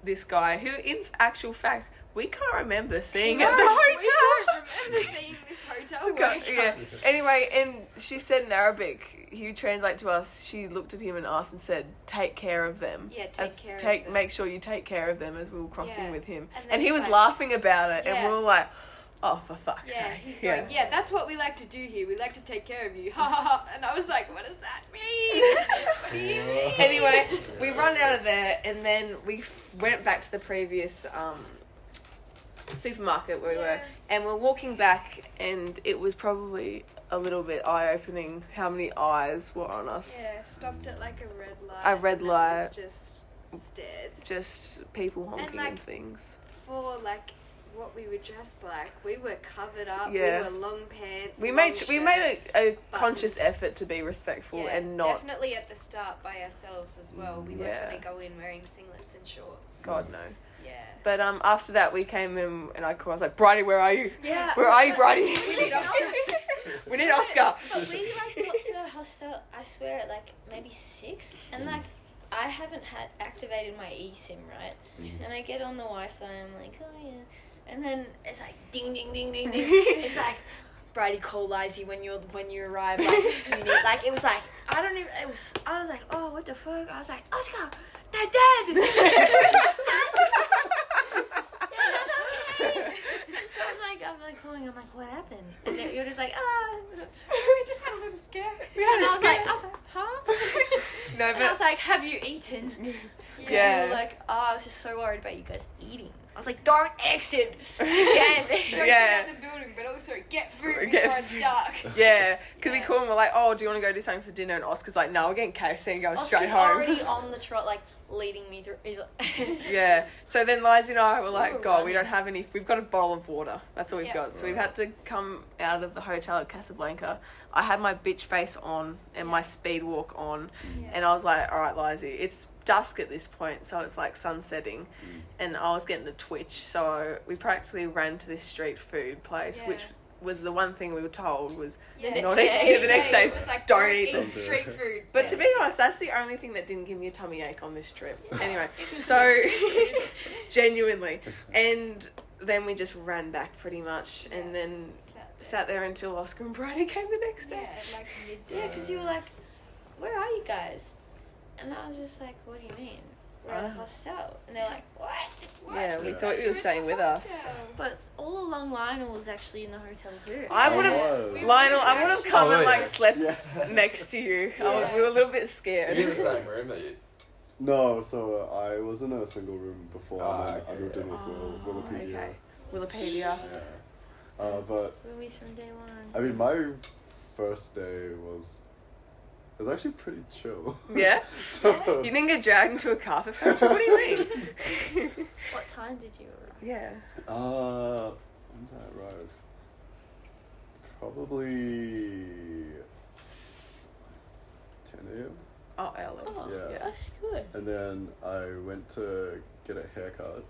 this guy who, in actual fact, we can't remember seeing at the hotel. We can't remember seeing this hotel worker. Yeah. Anyway, and she said in Arabic, he translated to us, she looked at him and asked and said, take care of them. Yeah, take care of them. Make sure you take care of them as we were crossing with him. And he was like, laughing about it, and yeah. we were like, oh, for fuck's yeah, sake. he's going, yeah, that's what we like to do here. We like to take care of you. Ha ha ha. And I was like, what does that mean? What do you mean? Anyway, we run out of there, and then we went back to the previous supermarket where we were, and we're walking back, and it was probably a little bit eye-opening how many eyes were on us. Yeah, stopped at like a red light. A red and light. It was just stares. Just people honking like, and things. For like what we were dressed like, we were covered up. Yeah. We were long pants. We long made shirt, a conscious effort to be respectful and not. Definitely at the start by ourselves as well. We weren't going to go in wearing singlets and shorts. God no. Yeah. But after that we came in and I was like, Bridie, where are you? Yeah. Where are you, Bridie? We need Oscar. We need Oscar. But we like got to our hostel, I swear, at like maybe 6, and like I haven't had activated my eSIM, right? And I get on the Wi-Fi and I'm like, oh yeah, and then it's like ding ding ding ding ding. It's like, Bridie, call Liza when you arrive. Like, you need, like, it was like, I was like, oh, what the fuck? I was like, Oscar, they're dead. So I'm like calling. I'm like, what happened? And you're just like, We just had a little scare. I was like, huh? No, And I was like, have you eaten? Yeah. You were like, I was just so worried about you guys eating. I was like, don't exit again. Don't get out the building, but also get food before it's dark. Yeah, because we called and we're like, oh, do you want to go do something for dinner? And Oscar's like, no, we're getting KFC and going straight home. Already on the trot, like leading me through. He's like, Yeah. So then Liza and I were like, were God, we running. don't have any. We've got a bottle of water. That's all we've Yeah. got. So we've had to come out of the hotel at Casablanca. I had my bitch face on and my speed walk on, and I was like, all right, Liza, it's dusk at this point, so it's like sunsetting, and I was getting the twitch. So we practically ran to this street food place, which was the one thing we were told was not eat the next day. It was like, don't eat them. street food. But to be honest, that's the only thing that didn't give me a tummy ache on this trip. Anyway, so genuinely. And then we just ran back pretty much, and then sat there until Oscar and Bridie came the next Yeah, day. at like midday. Yeah, because you were like, where are you guys? And I was just like, what do you mean? We're at a hostel. And they're like, what? Yeah, we Yeah. thought you were staying with us. But all along Lionel was actually in the hotel too. I would have, was. Lionel, I would have come Oh, and yeah. like slept Yeah. next to you. Yeah. We were a little bit You're in scared. the same room, are you? No, so I was in a single room before, Ah, and then I okay, moved in with Oh, Wikipedia. okay. Wikipedia. Yeah. But Roomies from day one. I mean, my first day was actually pretty chill. Yeah? So You didn't get dragged into a carpet factory? What do you mean? What time did you arrive? Yeah. when did I arrive? Probably 10 a.m. Oh, early. Oh, Yeah. good. And then I went to get a haircut.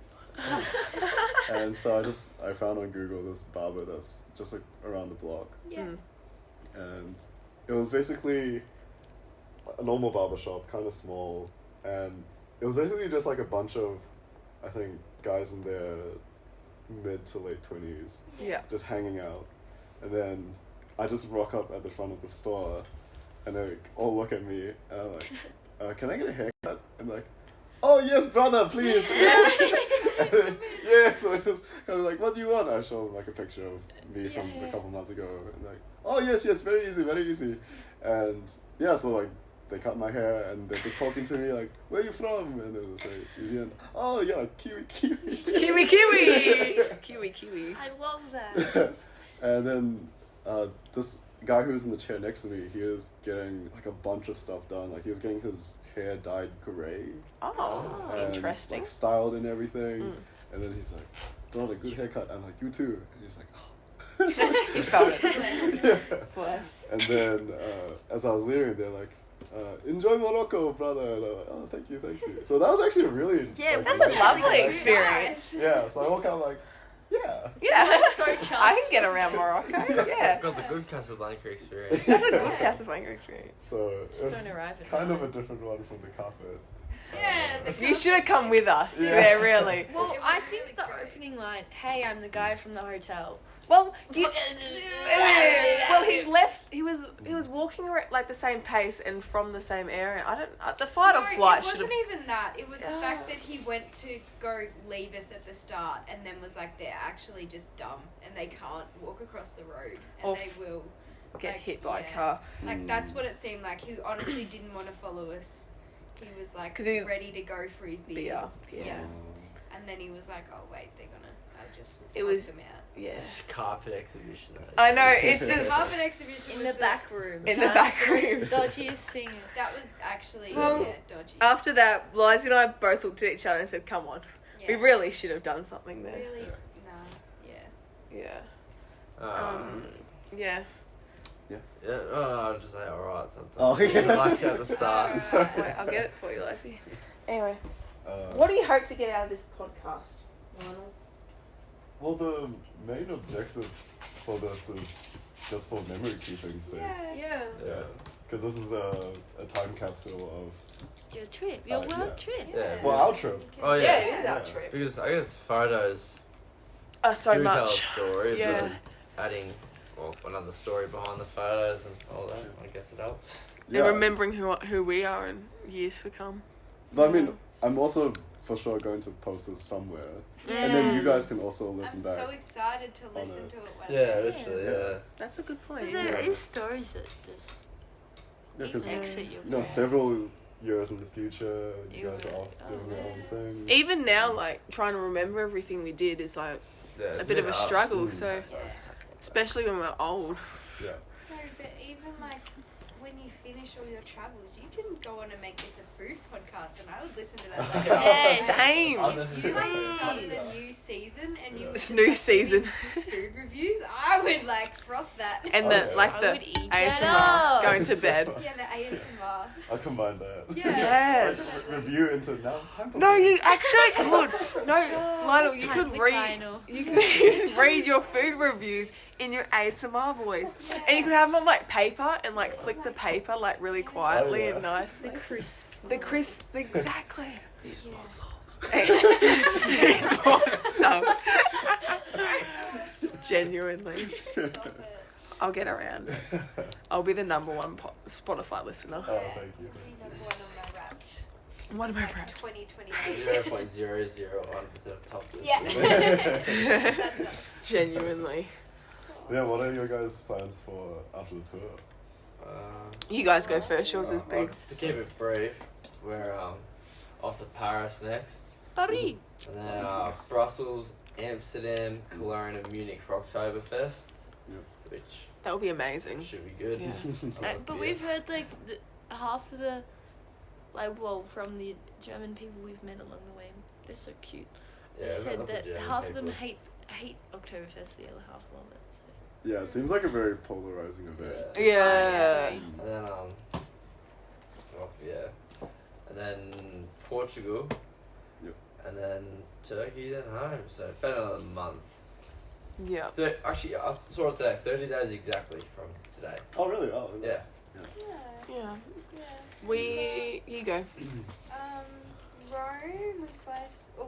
And so I found on Google this barber that's just like around the block. Yeah. Mm. And it was basically a normal barber shop, kind of small, and it was basically just like a bunch of, I think, guys in their mid to late 20s Yeah. just hanging out. And then I just rock up at the front of the store, and they all look at me, and I'm like, can I get a haircut? And like, oh yes, brother, please. And then, yeah, so I just kind of like, what do you want? I show them like a picture of me from a couple months ago, and like, oh yes, very easy, very easy. And yeah, so like, they cut my hair, and they're just talking to me like, where are you from? And it was like, New Zealand. Oh yeah, like, kiwi. Kiwi, kiwi! Kiwi, kiwi. I love that. And then this guy who was in the chair next to me, he was getting like a bunch of stuff done. Like he was getting his hair dyed grey. Oh, And, interesting. like, styled and everything. Mm. And then he's like, "Brother, good haircut." I'm like, "You too." And he's like, He felt it. Yeah. Bless. And then as I was leaving, they're like, "Enjoy Morocco, brother." And I'm like, "Oh, thank you." So that was actually a really Yeah, That's nice a lovely experience. experience. Yeah, so I walk out like, yeah. Yeah. So chuffed. I can get around Morocco. Yeah. Got the good Casablanca experience. That's a good Casablanca experience. So it was don't arrive at kind of a night. different one from the carpet. Yeah, You should have come with us. Yeah. Yeah, really. Well, It was I really think the great. opening line, "Hey, I'm the guy from the hotel." Well, he left. He was walking around like the same pace and from the same area. I don't. The fight or flight it should have. wasn't even that. It was the fact that he went to go leave us at the start and then was like, they're actually just dumb and they can't walk across the road and Or they will Get like, hit by yeah. a car. Like that's what it seemed like. He honestly didn't want to follow us. He was like 'Cause he- ready to go for his beer. Beer. Yeah. And then he was like, oh wait, they're gonna. I just. It helped was- them out. Yeah. Carpet exhibition. I know. It's just. Carpet exhibition In was the back room. In the back room. Dodgiest thing. That was actually Well, dodgy. After that, Liza and I both looked at each other and said, "Come on, we Yeah. really should have done something there." Really? Nah. Yeah. Yeah. Yeah. Yeah, I'll just say alright sometimes. Oh, yeah. Like at the start. Alright. Wait, I'll get it for you, Lacey. Anyway, Uh, what do you hope to get out of this podcast, Lionel? Well, the main objective for this is just for memory keeping sake. Yeah. Yeah. Yeah. Because this is a time capsule of. Your trip. Your world yeah. trip. Yeah. Well, our trip. You can- Oh, Yeah, yeah. it is our Yeah. trip. Because I guess photos So do tell a much. story, Yeah. but adding another story behind the photos and all that, I guess it helps. Yeah. And remembering who we are in years to come. But I mean, I'm also for sure going to post this somewhere. And then you guys can also listen I'm back. so excited to on listen it. to it when Yeah, I literally, yeah. That's a good point. Because there Yeah. is stories that just Yeah, because exit your you know, brain. several years in the future, you You guys are really- off doing your own thing. Even now, like trying to remember everything we did is like Yeah, a it's bit of a hard. struggle. Mm. So, Yeah. especially when we're old. Yeah. No, but even like when you finish all your travels, you can go on and make this a food podcast, and I would listen to that. Like, Yes. Same. I'll listen If to you like that. started a new season and you Yeah. were It's just, new like, season. doing food reviews, I would like froth that. And Oh, the yeah. like I the would eat ASMR that up. going to bed. Yeah, the ASMR. I'll combine that. Yeah. Yes. Review into now. Time for No, food. you actually could. No, Lionel, you Time could with read. Lionel. You could read your food reviews in your ASMR voice, and you could have them on like paper and like flick the paper like really quietly yeah. and nicely. The crisp. The crisp, exactly. Eat more salt. Awesome. Genuinely. Stop it. I'll get around. I'll be the number one Spotify listener. Oh, thank you. Be number one on my Wrapped. What am I Like proud? 2028. 0.001% of top list. Yeah. That's us. Genuinely. Yeah, what are your guys' plans for after the tour? You guys go first. Yours is big. To keep it brief, we're off to Paris next, Paris. and then Brussels, Amsterdam, Cologne, and Munich for Oktoberfest, which That would be amazing. should be good. Yeah. I love But beer. we've heard like half of the, from the German people we've met along the way, they're so cute. Yeah, They we've said got that lots of half German of them people. hate Oktoberfest, the other half love it. So. Yeah, it seems like a very polarizing event. Yeah. I agree. And then and then Portugal. Yep. And then Turkey, then home. So better than a month. Yeah. Actually, I saw it today. 30 days exactly from today. Oh, really? Oh, Yeah. nice. Yeah. Yeah. Yeah. You go. Rome,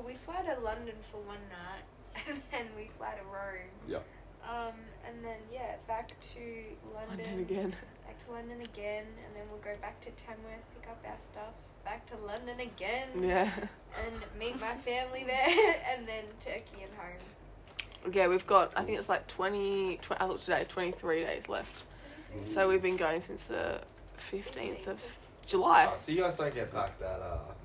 we fly to London for one night, and then we fly to Rome. Yeah. And then back to London. London again. Back to London again, and then we'll go back to Tamworth, pick up our stuff. Back to London again. Yeah. And meet my family there, and then Turkey and home. Yeah, we've got, I think it's like I looked today, 23 days left. So we've been going since the 15th of July. Oh, so you guys don't get back that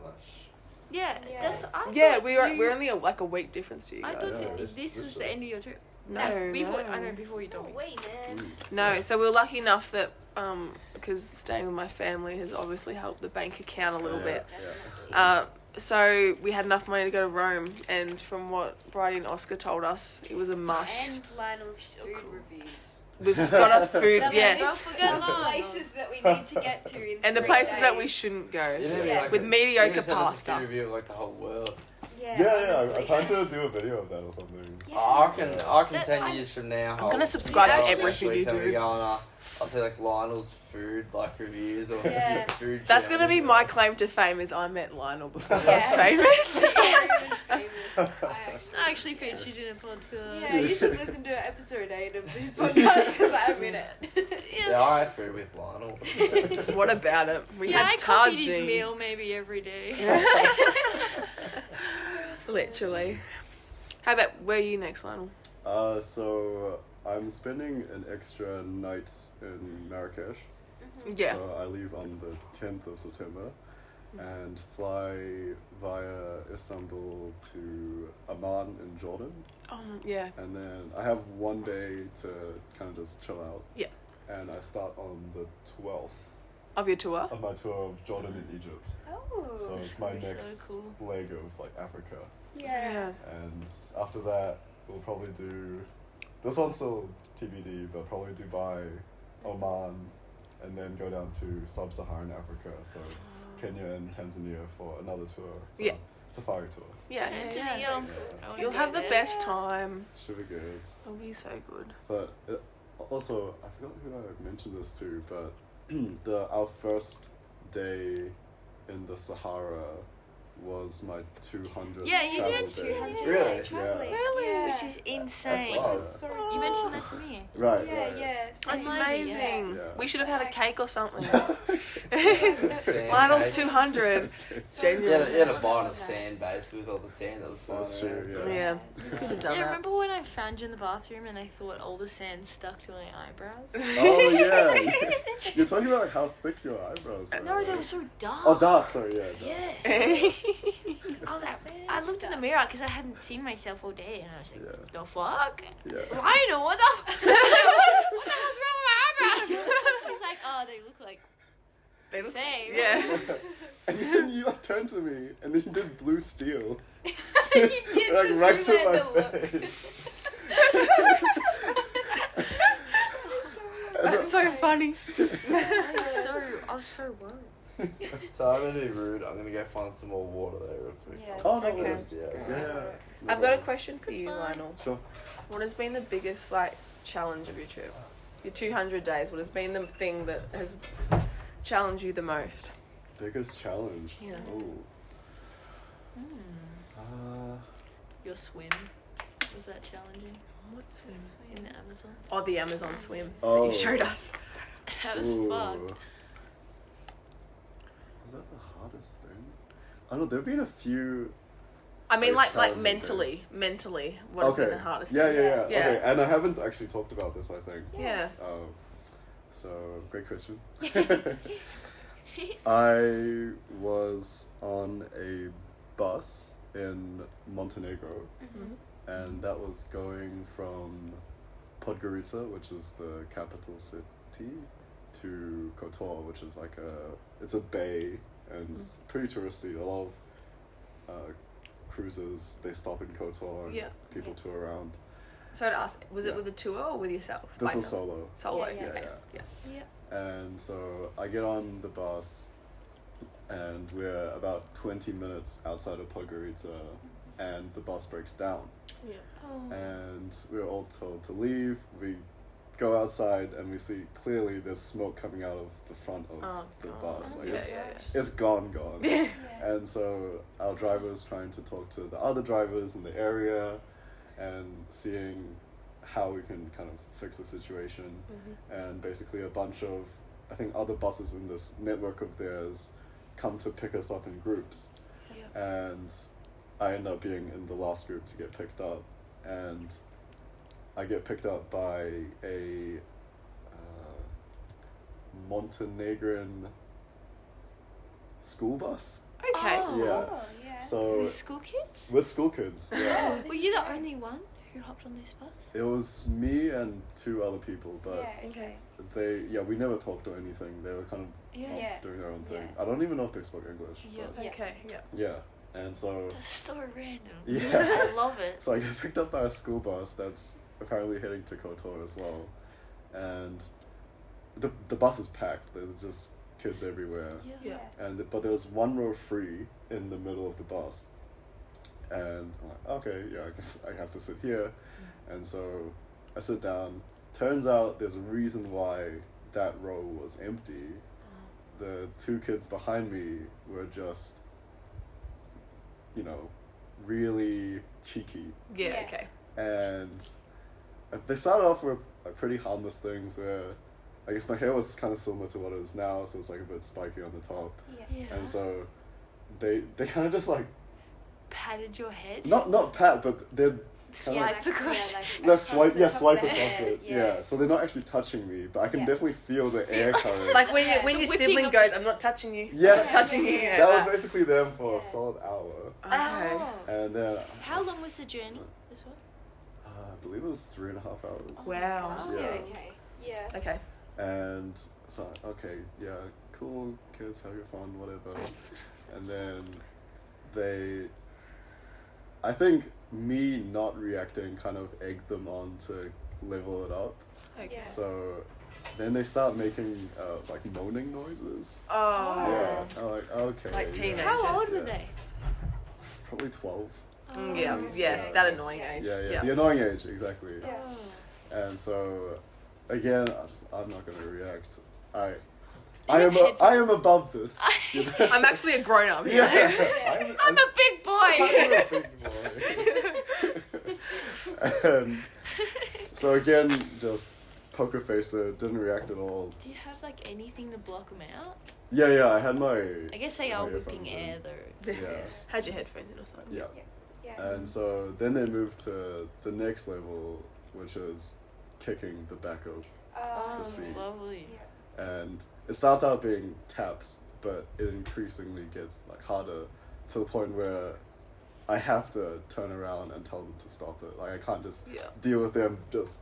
much. Yeah, Yeah. that's. I Yeah, thought we're only like a week difference to you I guys. thought Yeah, that it's this was the literally- end of your trip. No, before no. I know before you told me. Wait, man. No, so we were lucky enough that because staying with my family has obviously helped the bank account a little bit. So we had enough money to go to Rome, and from what Bridie and Oscar told us, it was a must. And Lionel's food reviews. We've got our food, The yes, list forget of Lionel. places that we need to get to in and the 3 places that we days. shouldn't go. You know, Yeah. like With a- mediocre you just send us a pasta. food review of like the whole world. Yeah, Yeah, I honestly. plan to do a video of that or something. Yeah. I reckon That- 10 years from now. I'm gonna subscribe to everything you do. I'll say like Lionel's food like reviews or Yeah. food. That's gonna be journey. my claim to fame. Is I met Lionel before he was Yeah. famous. Famous. I actually featured in a podcast. Yeah, you should listen to episode 8 of this podcast because I'm in it. Yeah, I have food with Lionel. What about it? We Yeah, I had copied his Tajin. meal maybe every day. Literally. How about where are you next, Lionel? So I'm spending an extra night in Marrakesh. Yeah. So I leave on the 10th of September and fly via Istanbul to Amman in Jordan. Yeah. And then I have one day to kind of just chill out. Yeah. And I start on the 12th Of your tour? of my tour of Jordan and Egypt. Oh. So it's my That'd be so next cool. leg of like Africa. Yeah. And after that, we'll probably do. This one's still TBD, but probably Dubai, Oman, and then go down to sub-Saharan Africa, so Kenya and Tanzania for another tour. So Yeah. Safari tour. Yeah. Tanzania. Yeah. I wanna You'll go have the there. best time. Should be good. It'll be so good. But also, I forgot who I mentioned this to, but our first day in the Sahara was my 200th Yeah, you travel did day. 200 Really? traveling. Really? Yeah. Which is insane. wild. So You mentioned that to me. Right, Yeah, right. yeah. That's Amazing, amazing. yeah. We should have had a cake or something. Sand Lionel's cake. 200. You Genuinely. had a bottle of sand basically with all the sand that was falling That's true, around, so- Yeah. Could have done Yeah, that. remember when I found you in the bathroom and I thought all the sand stuck to my eyebrows? Oh yeah, you're talking about like how thick your eyebrows are. No, they right? were so dark. Oh, dark. Sorry, yeah. Dark. Yes. I was like, Sand I looked in the stuff. mirror because I hadn't seen myself all day, and I was like, Yeah. "The fuck, Yeah. Lionel? What the what the hell's wrong with my eyebrows?" He's like, "Oh, they look like They the look- same." Yeah. And then you like turned to me, and then you did blue steel. You did like the right to my Zoolander look. face. That's so funny. I was so worried. So I'm gonna be rude. I'm gonna go find some more water there real quick. Yes. Oh no, Okay. yes, yes. Yeah. I've got a question for you, Goodbye. Lionel. Sure. What has been the biggest challenge of your trip? Your 200 days. What has been the thing that has challenged you the most? Biggest challenge. Yeah. Oh. Your swim, was that challenging? What swim? In the Amazon. Oh, the Amazon swim that Oh. you showed us. That was Ooh. fucked. Was that the hardest thing? I don't know, there have been a few. I mean, Those like challenging mentally, what has been the hardest Yeah, thing? yeah, yeah. Yeah. Okay, and I haven't actually talked about this, I think. Yeah. So, great question. I was on a bus in Montenegro, and that was going from Podgorica, which is the capital city, to Kotor, which is like it's a bay, and it's pretty touristy. A lot of cruises, they stop in Kotor, and Yeah. people tour around. So to ask, was it Yeah. with a tour or with yourself? This By was yourself? solo. Solo. Yeah, Okay. yeah. Yeah. And so I get on the bus, and we're about 20 minutes outside of Podgorica, and the bus breaks down. Yeah. Oh. And we're all told to leave. We go outside, and we see clearly there's smoke coming out of the front of Oh, the God. bus. Like Yeah, it's, yeah, it's gone. Yeah. And so our driver is trying to talk to the other drivers in the area and seeing how we can kind of fix the situation. And basically a bunch of, I think, other buses in this network of theirs come to pick us up in groups. And I end up being in the last group to get picked up. And I get picked up by a Montenegrin school bus. Okay. Oh. Yeah. Oh, yeah. So With school kids? with school kids, yeah. Were you the only one who hopped on this bus? It was me and two other people, but Yeah, okay. we never talked or anything. They were kind of Yeah. doing their own thing. Yeah. I don't even know if they spoke English. Yeah. But Yeah. Okay. Yeah. yeah. And so That's so random. Yeah. I love it. so I get picked up by a school bus that's apparently heading to Kotor as well. And the bus is packed. There's just kids everywhere. Yeah. But there was one row free in the middle of the bus, and I'm like, okay, yeah, I guess I have to sit here. And so I sit down. Turns out there's a reason why that row was empty. The two kids behind me were just, really cheeky, Yeah. Yeah. Okay. and they started off with like pretty harmless things where I guess my hair was kind of similar to what it is now, so it's like a bit spiky on the top. Yeah. And so they kind of just like Patted your head? not pat, but they're kind of Swipe across. swipe top of the across head, it. Yeah. So they're not actually touching me, but I can Yeah. definitely feel the air current. Like when Yeah. when The your whipping sibling of goes, it. "I'm not touching you." Yeah. I'm not touching you. Yeah. that was basically them for Yeah. a solid hour, Okay. Oh. and then How long was the journey as well? I believe it was 3.5 hours. Wow. Oh, Yeah. okay. Yeah. Okay. And so okay, yeah, cool, kids, have your fun, whatever. And then I think me not reacting kind of egged them on to level it up. Okay. Yeah. So then they start making like moaning noises. Oh. Yeah, I'm like, okay. Like yeah. teenagers. How old Yeah. were they? Probably 12. Yeah. Oh, Yeah. yeah. That annoying age. Yeah, the annoying age, exactly. Yeah. Oh. And so, again, I'm not gonna react. I have am above this. I'm actually a grown up. Yeah. I'm a big boy! I'm a big boy. And so again, just poker face it, didn't react at all. Do you have like anything to block them out? Yeah, I had my. I guess they are my whipping earphones air in. though. Yeah. Had your headphones in or something. Yeah. Yeah. And so then they moved to the next level, which is kicking the back of, Oh, The seat. lovely. and it starts out being taps, but it increasingly gets like harder to the point where I have to turn around and tell them to stop it. Like I can't just Yeah. deal with them just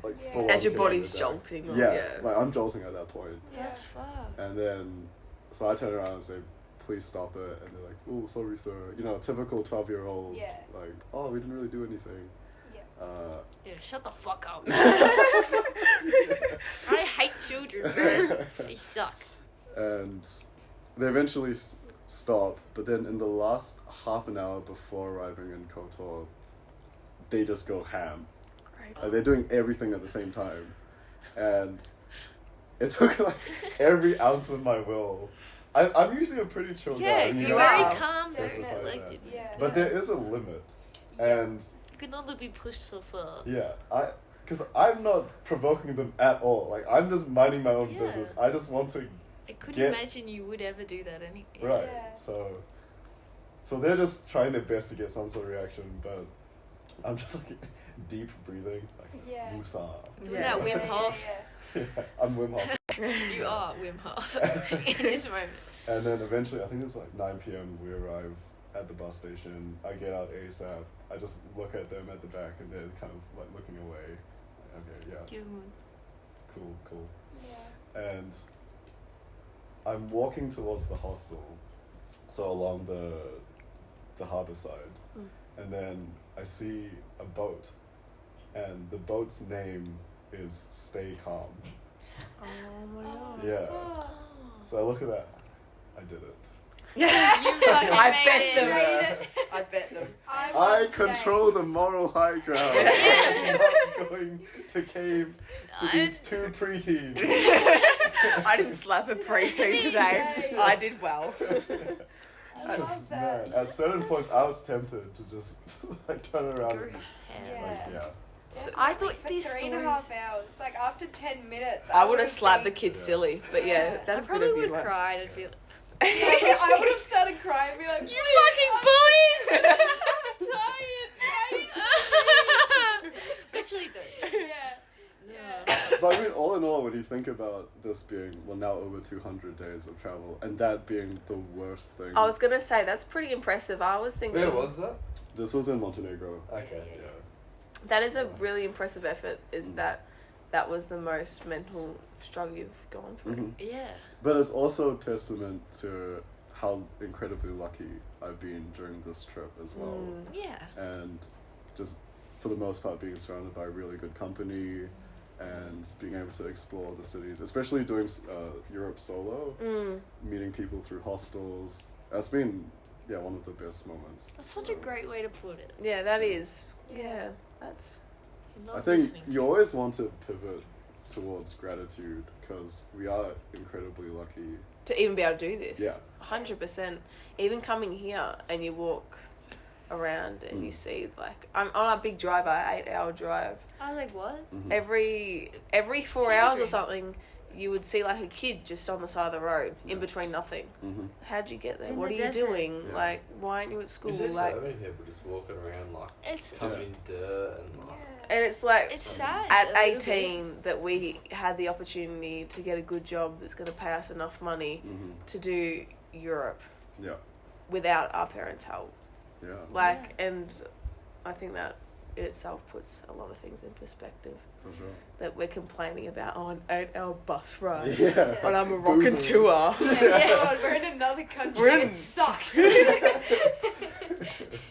like Yeah. full As on your kicking body's the deck. jolting. Or, Yeah, like I'm jolting at that point. That's fucked. And then, so I turn around and say, please stop it. And they're like, oh, sorry, sir. Typical 12-year-old. Yeah. Like, oh, we didn't really do anything. Yeah. Yeah, shut the fuck up. I hate children, man. They suck. And they eventually stop. But then in the last half an hour before arriving in Kotor, they just go ham. Great. They're doing everything at the same time. And it took like every ounce of my will. I'm usually a pretty chill guy. Yeah, and you're you very know, calm, very specify collected. Yeah. But there is a limit. And can only be pushed so far. Yeah, because I'm not provoking them at all. Like, I'm just minding my own Yeah. business. I just want to, I couldn't Get- imagine you would ever do that anyway. right. Yeah. So they're just trying their best to get some sort of reaction, but I'm just like deep breathing, like Yeah. woosah. Doing Yeah. that Wim Hof. Yeah, I'm Wim Hof. You are Wim Hof in this moment. And then eventually, I think it's like 9 p.m. we arrive at the bus station. I get out ASAP. I just look at them at the back, and they're kind of like looking away. Okay, yeah, cool. Yeah. And I'm walking towards the hostel, so along the harbour side, and then I see a boat, and the boat's name is Stay Calm. Oh my god. Yeah. Stop. So I look at that. I did it. Yeah. You fucking I made bet it. them. Made it. I bet them. I won today. control the moral high ground. Yeah. I'm not going to cave to these two preteens. I didn't slap a preteen today. I did well. I Just, love that. man, at certain points, I was tempted to just like turn around. And, Yeah. like, yeah. So I thought for these 3.5 hours. Like after 10 minutes. I would have would've slapped the been- kid Yeah. silly, but yeah, Yeah. that's I good probably of you. would like- cry and be like, I would have started crying and be like, you fucking bullies! I'm tired. Right? Literally though. Yeah. But I mean, all in all, when you think about this being, well, now over 200 days of travel, and that being the worst thing. I was gonna say that's pretty impressive. I was thinking Where was that? This was in Montenegro. Okay. Yeah. that is a really impressive effort. Is that was the most mental struggle you've gone through? Mhm. Yeah. But it's also testament to how incredibly lucky I've been during this trip as well. Yeah. And just for the most part being surrounded by really good company and being able to explore the cities, especially doing Europe solo, meeting people through hostels. That's been, yeah, one of the best moments. That's such a great way to put it. Yeah, that is. Yeah, that's. You're not I think listening to you always want to pivot towards gratitude because we are incredibly lucky. To even be able to do this. Yeah. 100%. Even coming here and you walk around and you see, like, I'm on a big drive, 8-hour drive. I was like, what? Mhm. Every 4 hours or something, you would see like a kid just on the side of the road in between nothing. Mhm. How'd you get there? In What the are you desert. doing? Yeah. Like, why aren't you at school? Is there Like, so many people just walking around like It's covered in dirt and like and it's like it's sad. at a little bit. 18 that we had the opportunity to get a good job that's going to pay us enough money Mhm. to do Europe Yeah. without our parents' help. Yeah. Like, and I think that in itself puts a lot of things in perspective. For sure. That we're complaining about on an 8-hour bus ride Yeah. on a Moroccan Boo-hoo. tour. Yeah, we're in another country. We're in- It sucks.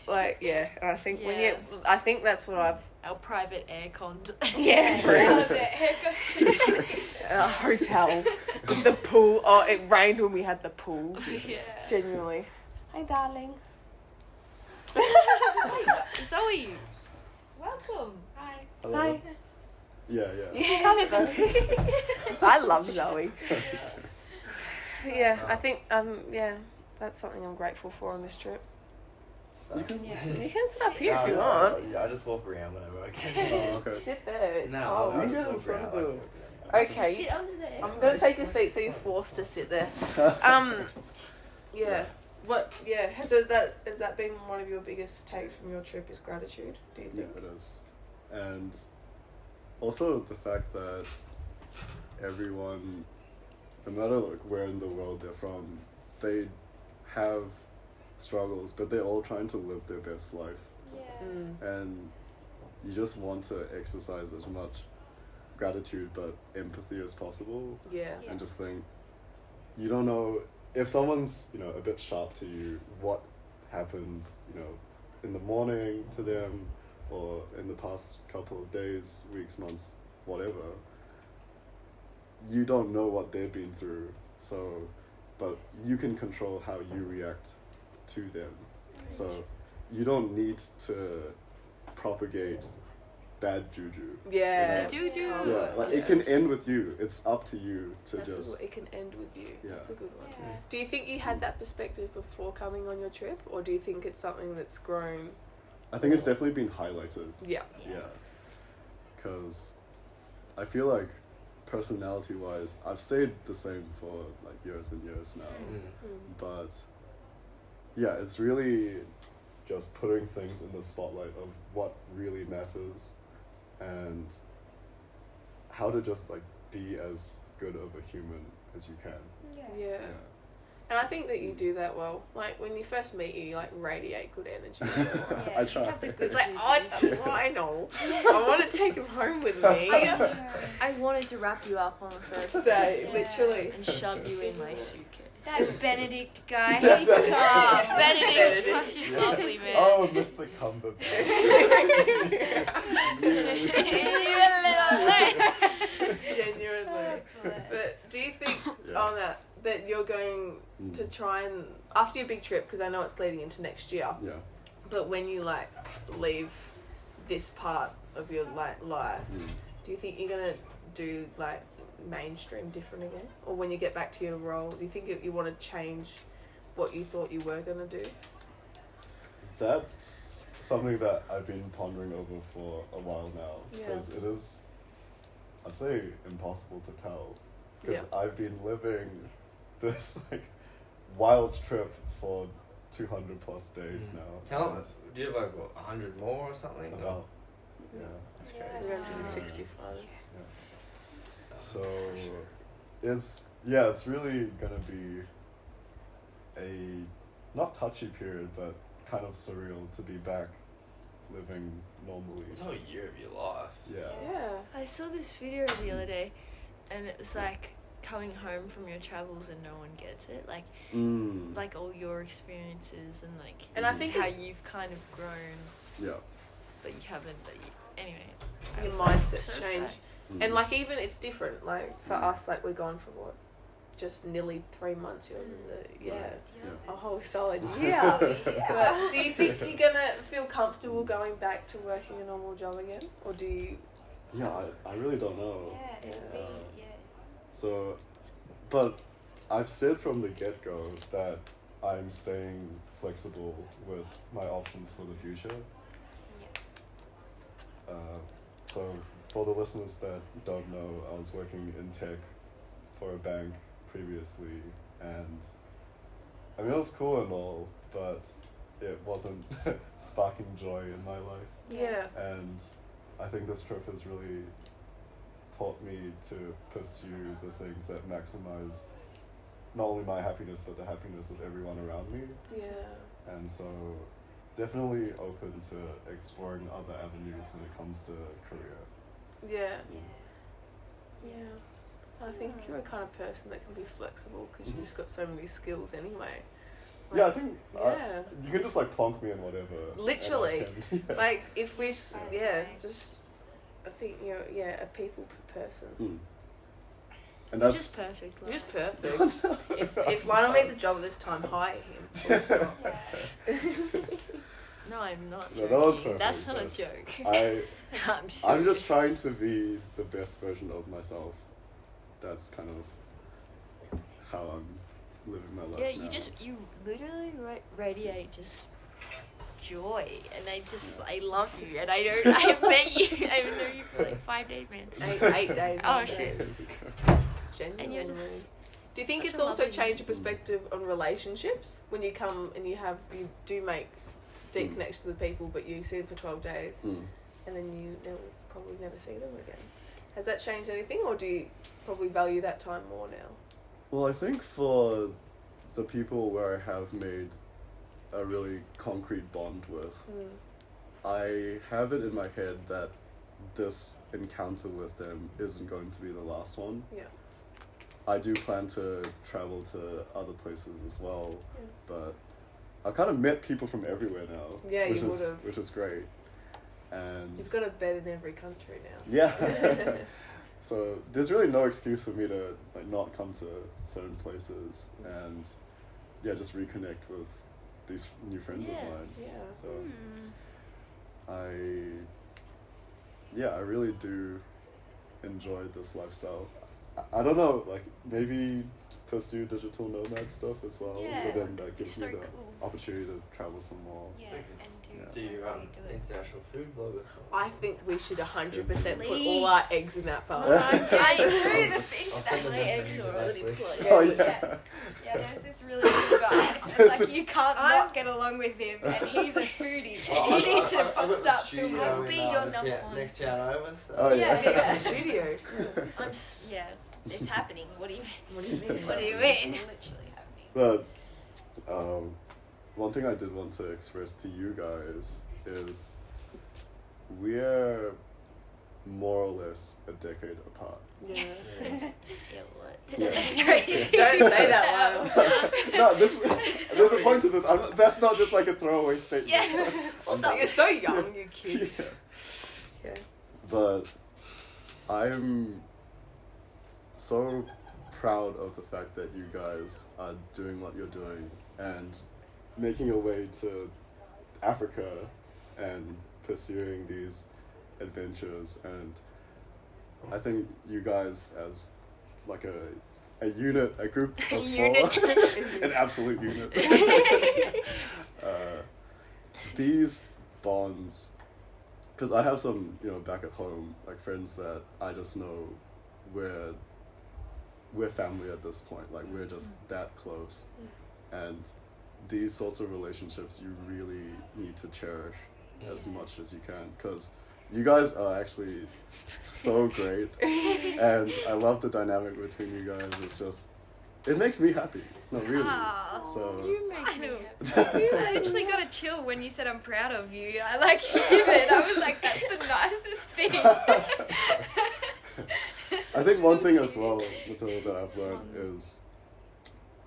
Like, yeah, I think when Yeah. I think that's what I've. Our private aircon. Yeah, Rooms. a hotel with the pool. Oh, it rained when we had the pool. Yeah. Genuinely. Hey, darling. Zoe, welcome. Hi. Hello? Hi. Yeah, You can come with though. I love Zoe. Yeah, I think yeah, that's something I'm grateful for on this trip. You can. Yeah. You can sit up here No, if you it's want. alright. Yeah, I just walk around whenever I can. Oh, okay. Sit there. It's No, cold. I You just get in walk front around, of like, the- walk around. Okay. Sit under there. I'm gonna take your seat so you're forced to sit there. Yeah. What? Yeah. So has that been one of your biggest takes from your trip? Is gratitude? Do you Yeah, think? it is. And also the fact that everyone, no matter like where in the world they're from, they have struggles, but they're all trying to live their best life. Yeah. And you just want to exercise as much gratitude but empathy as possible, Yeah. Yeah. and just think, you don't know if someone's, you know, a bit sharp to you, what happened, you know, in the morning to them, or in the past couple of days, weeks, months, whatever. You don't know what they've been through, so, but you can control how you react to them. So you don't need to propagate bad juju. Yeah. Yeah. Juju. Yeah, like it can end with you. It's up to you to That's just. it can end with you. Yeah. That's a good one. Yeah. Do you think you had that perspective before coming on your trip, or do you think it's something that's grown I think it's definitely been highlighted. Yeah. Yeah. Because I feel like personality-wise, I've stayed the same for like years and years now. But yeah, it's really just putting things in the spotlight of what really matters and how to just like be as good of a human as you can. Yeah. And I think that you do that well. Like, when you first meet you like radiate good energy. I try. It's like, oh, it's a Lionel. I want to take him home with me. I wanted to wrap you up on the first Day, day literally. and shove you in my suitcase. That Benedict guy, he's soft. Benedict's Yeah. fucking lovely, man. Oh, Mr. Cumberbatch. Genuinely. But do you think Yeah. on that you're going to try and, after your big trip, because I know it's leading into next year, Yeah. but when you like leave this part of your life, do you think you're gonna do like mainstream different again, or when you get back to your role, do you think you want to change what you thought you were gonna do? That's something that I've been pondering over for a while now, because it is, I'd say, impossible to tell, because I've been living this like wild trip for 200 plus days now. How long? Do you have like what, 100 more or something? About, yeah. That's Yeah. crazy. Around 65. So it's really gonna be a not touchy period, but kind of surreal to be back living normally. It's a whole year of your life. Yeah. I saw this video the other day, and it was like coming home from your travels and no one gets it. Like, like all your experiences and like, And I think how it's- you've kind of grown, Yeah. but you haven't. But anyway, Your I was like, mindset's so changed. fact. And like, even it's different. Like for us, like we're gone for what, just nearly 3 months. Yours is a whole solid year. But do you think you're gonna feel comfortable going back to working a normal job again, or do you? Yeah, I really don't know. Yeah, it'd be, yeah. So, but I've said from the get-go that I'm staying flexible with my options for the future. So for the listeners that don't know, I was working in tech for a bank previously, and I mean, it was cool and all, but it wasn't sparking joy in my life. Yeah. And I think this trip has really taught me to pursue the things that maximize not only my happiness, but the happiness of everyone around me. Yeah. And so definitely open to exploring other avenues when it comes to career. Yeah. I think you're a kind of person that can be flexible because you've just got so many skills anyway. Yeah, I think Yeah. you can just like plonk me in whatever. and I Literally. can- yeah. Like if we, just I think you're a people person. And You're that's just perfect. You're Like. just perfect. if Lionel needs a job this time, hire him. Full stop. No, I'm not No, joking. that was perfect, That's not a but joke. I'm sure. just trying to be the best version of myself. That's kind of how I'm living my life. Yeah, now. you literally radiate just joy, and I love you, and I met you, I've known you for like 5 days, man. 8 days. Oh, 9 shit. days. Genuinely. And you're just Do you think such it's a also lovely- changed your perspective on relationships when you come and you do make deep connections with people, but you see them for 12 days and then you probably never see them again? Has that changed anything, or do you probably value that time more now? Well, I think for the people where I have made a really concrete bond with, I have it in my head that this encounter with them isn't going to be the last one. Yeah. I do plan to travel to other places as well, but I've kind of met people from everywhere now. Yeah, which you is would've. which is great. And You've got a bed in every country now. yeah. So there's really no excuse for me to like not come to certain places and just reconnect with these new friends of mine. Yeah. So I really do enjoy this lifestyle. I don't know, like maybe pursue digital nomad stuff as well. So Yeah, then that gives it's me so the cool. opportunity to travel some more. Yeah, and Do you run do it. international food blog or something? I think we should 100% put Please. all our eggs in that I basket. do the I'll things send that them My the eggs things are to already Netflix. put. Oh, yeah. Yeah, there's this really cool guy. And, like, you can't not get along with him, and he's a foodie. Oh, And you need to I've got the start studio filming. I'll be in, your the number one. next town over. So. Oh yeah. Yeah. Studio. Yeah, it's happening. What do you mean? What do you mean? What do you mean? Literally happening. But one thing I did want to express to you guys is we're more or less a decade apart. Yeah. Yeah, what? Yeah. That's crazy. Don't say that, Lionel. No, there's a point to this. That's not just like a throwaway statement. Yeah. You're so young, you kids. Yeah. Yeah. But I'm so proud of the fact that you guys are doing what you're doing and making your way to Africa and pursuing these adventures. And I think you guys, as like a unit, a group of Unit. four, an absolute unit. These bonds, because I have some, back at home, like friends that I just know we're family at this point. Like we're just that close, and these sorts of relationships you really need to cherish as much as you can, because you guys are actually so great, and I love the dynamic between you guys. It's just, it makes me happy. No, really. Aw. So. You make I me know. happy. I actually got a chill when you said I'm proud of you. I like shivered. I was like, that's the nicest thing. I think one thing as well, Matilda, that I've learned is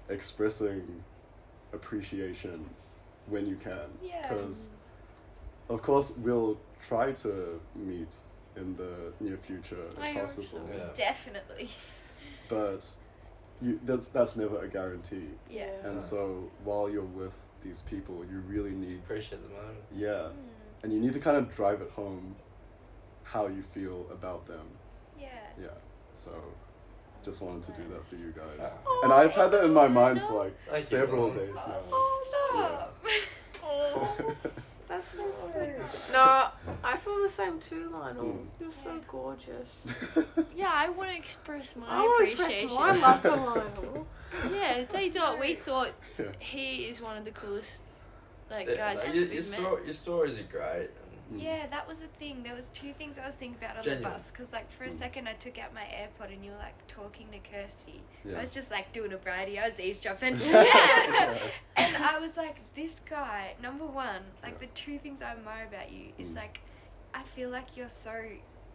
expressing appreciation when you can. Yeah. Because, of course, we'll try to meet in the near future I if hope possible. so. Yeah. Definitely. But that's never a guarantee. Yeah. And so while you're with these people, you really need, Appreciate the moment. yeah, and you need to kind of drive it home how you feel about them. Yeah. Yeah. So just wanted to do that for you guys. Ah. Oh, And I've had that in my mind for like Thank you, several Mum. days now. Stop. Oh, that's so sweet. No, I feel the same too, Lionel. You're so gorgeous. Yeah, I want to express my I want to express appreciation. my love for Lionel. Yeah, they thought we thought Yeah. he is one of the coolest guys Like, we've your met. stories are great. Yeah, that was the thing. There was two things I was thinking about on Genuine. the bus. Because, like, for a second I took out my AirPod and you were, like, talking to Kirsty. Yeah. I was just, like, doing a Bridie. I was eavesdropping. Yeah. And I was like, this guy, number one, like, Yeah. the two things I admire about you is, like, I feel like you're so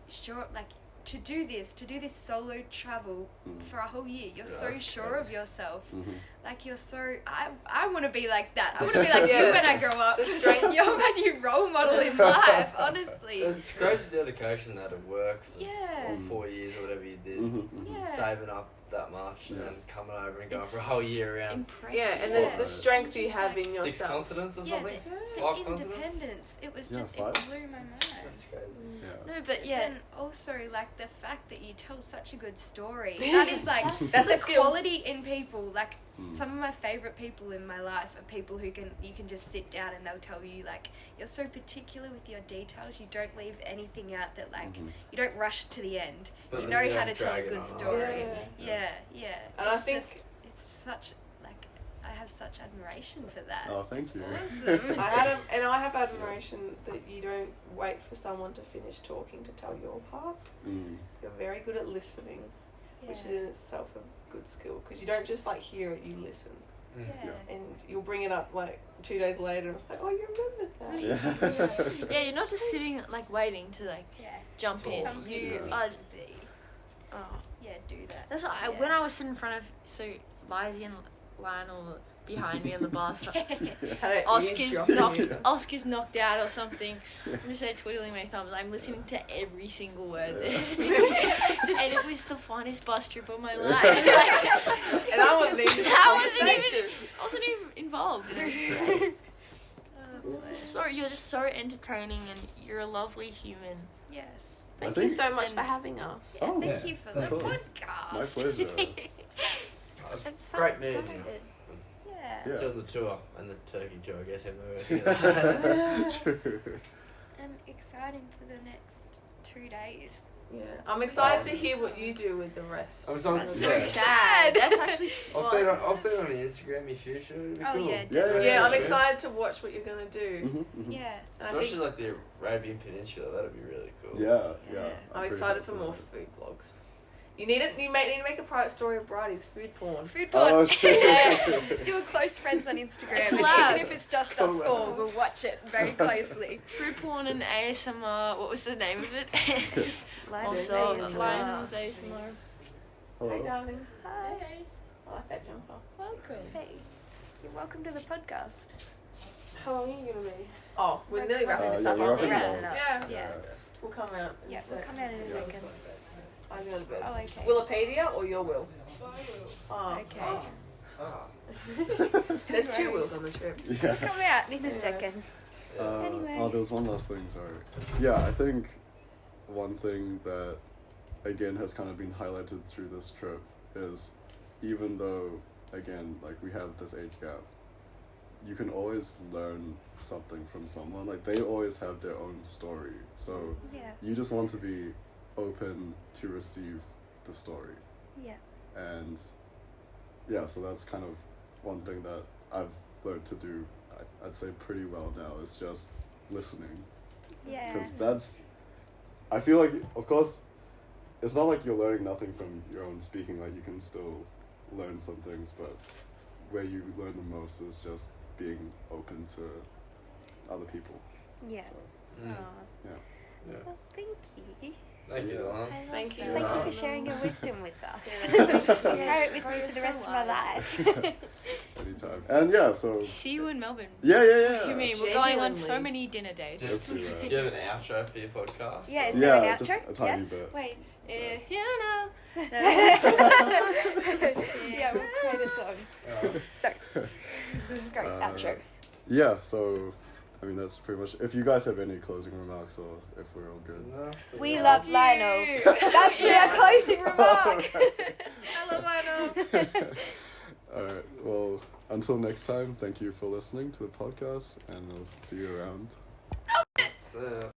sure, like, to do this solo travel for a whole year, you're Yeah, so that's sure crazy. of yourself. Mhm. Like, you're so, I want to be like that. I want to be like Yeah. you when I grow up. The strength. You're my new role model in life, honestly. It's crazy dedication that of work for Yeah. 4 years or whatever you did, Mhm, mhm. Yeah. saving up that much and Yeah. then coming over and going It's for a whole year around Impressive. Yeah, and Yeah. the strength you Just have like in 6 yourself. continents or Yeah, something? the 5 continents? independence. It was Yeah, just, 5? it blew my mind. That's crazy. Yeah. No, but Yeah. then also, like, the fact that you tell such a good story. That is, like, That's a the skill. quality in people. Like, Mm. some of my favourite people in my life are people who you can just sit down and they'll tell you, like, you're so particular with your details. You don't leave anything out that, like, Mhm. you don't rush to the end. But You then know you how don't to tell a drag it good on. story. Yeah. Yeah. And I It's think- just, it's such, like, I have such admiration for that. Oh, thank you. Awesome. I have admiration that you don't wait for someone to finish talking to tell your part. Mm. You're very good at listening, which is Yeah. in itself a good skill, because you don't just like hear it, you listen, Yeah. and you'll bring it up like 2 days later, and it's like, oh, you remembered that. Yeah. Yeah, you're not just sitting like waiting to like Yeah. jump in. Some You people are. Oh. yeah, do that. That's why Yeah. when I was sitting in front of Liza and Lionel behind me on the bus. Had it Oscar's knocked out or something. I'm just there twiddling my thumbs. I'm listening to every single word they're saying. And it was the funnest bus trip of my life. And I wasn't even in the conversation. I wasn't even involved. It was great. You're just so entertaining and you're a lovely human. Yes. Thank I you think- so much for having us. Yeah, Oh, thank yeah, you for the of course. podcast. My pleasure. I'm so Great meeting you. excited. Yeah. Yeah. Yeah. Until the tour and the turkey tour, I guess, have no True. And exciting for the next 2 days. Yeah, I'm excited to hear what you do with the rest. I'm so That's yeah. so sad. That's actually. I'll see it on the Instagram in the future. It'll be Oh, cool. yeah, Yeah, I'm sure. excited to watch what you're gonna do. Mhm, mhm. Yeah. And I Especially think like the Arabian Peninsula, that'd be really cool. Yeah. Yeah. I'm pretty excited hyped for more that. food vlogs. You need it. You need to make a private story of Bridie's food porn. Food porn. Oh shit. Yeah. Do a close friends on Instagram. And Collab. even if it's just us four, we'll watch it very closely. Food porn and ASMR. What was the name of it? Lionel's Also, ASMR. Lionel's ASMR. Hey, Hello. darling. Hi. I like that jumper. Welcome. Hey. You're welcome to the podcast. How long are you gonna be? Oh, we're Like, nearly wrapping this yeah, up. we're aren't we? wrapping it up. Yeah. Yeah. We'll come out. in Yeah, a we'll sec. come out in a second. I go to bed. Oh, okay. Wikipedia or your will? Oh. Okay. There's 2 wills on the trip. Yeah. Come out in a second. Anyway. Oh, there's one last thing, sorry. Yeah, I think one thing that, again, has kind of been highlighted through this trip is even though, again, like we have this age gap, you can always learn something from someone. Like, they always have their own story. So Yeah. you just want to be open to receive the story. Yeah. And yeah, so that's kind of one thing that I've learned to do, I'd say pretty well now, is just listening. Yeah. Because that's, I feel like, of course, it's not like you're learning nothing from your own speaking, like you can still learn some things, but where you learn the most is just being open to other people. Yeah. So, Mm. Aw. yeah. Well, thank you. Thank you, Lana. I love Thank this. you. Thank you Yeah. for sharing your wisdom with us. Yeah. Carry it with me for the rest of my life. Anytime. And yeah, so, See you in Melbourne. yeah. What do you mean? We're going on so Genuinely. many dinner dates. Just, Let's do that. do you have an outro for your podcast? Yeah, is there Yeah, an just outro? a tiny bit. Wait. You know. Yeah, we'll create a song. Uh, This is a great outro. Yeah, so, I mean, that's pretty much, if you guys have any closing remarks or if we're all good. no, We yeah. love Lionel. That's our closing remark. I love Lionel. Alright, well, until next time, thank you for listening to the podcast, and I'll see you around. So,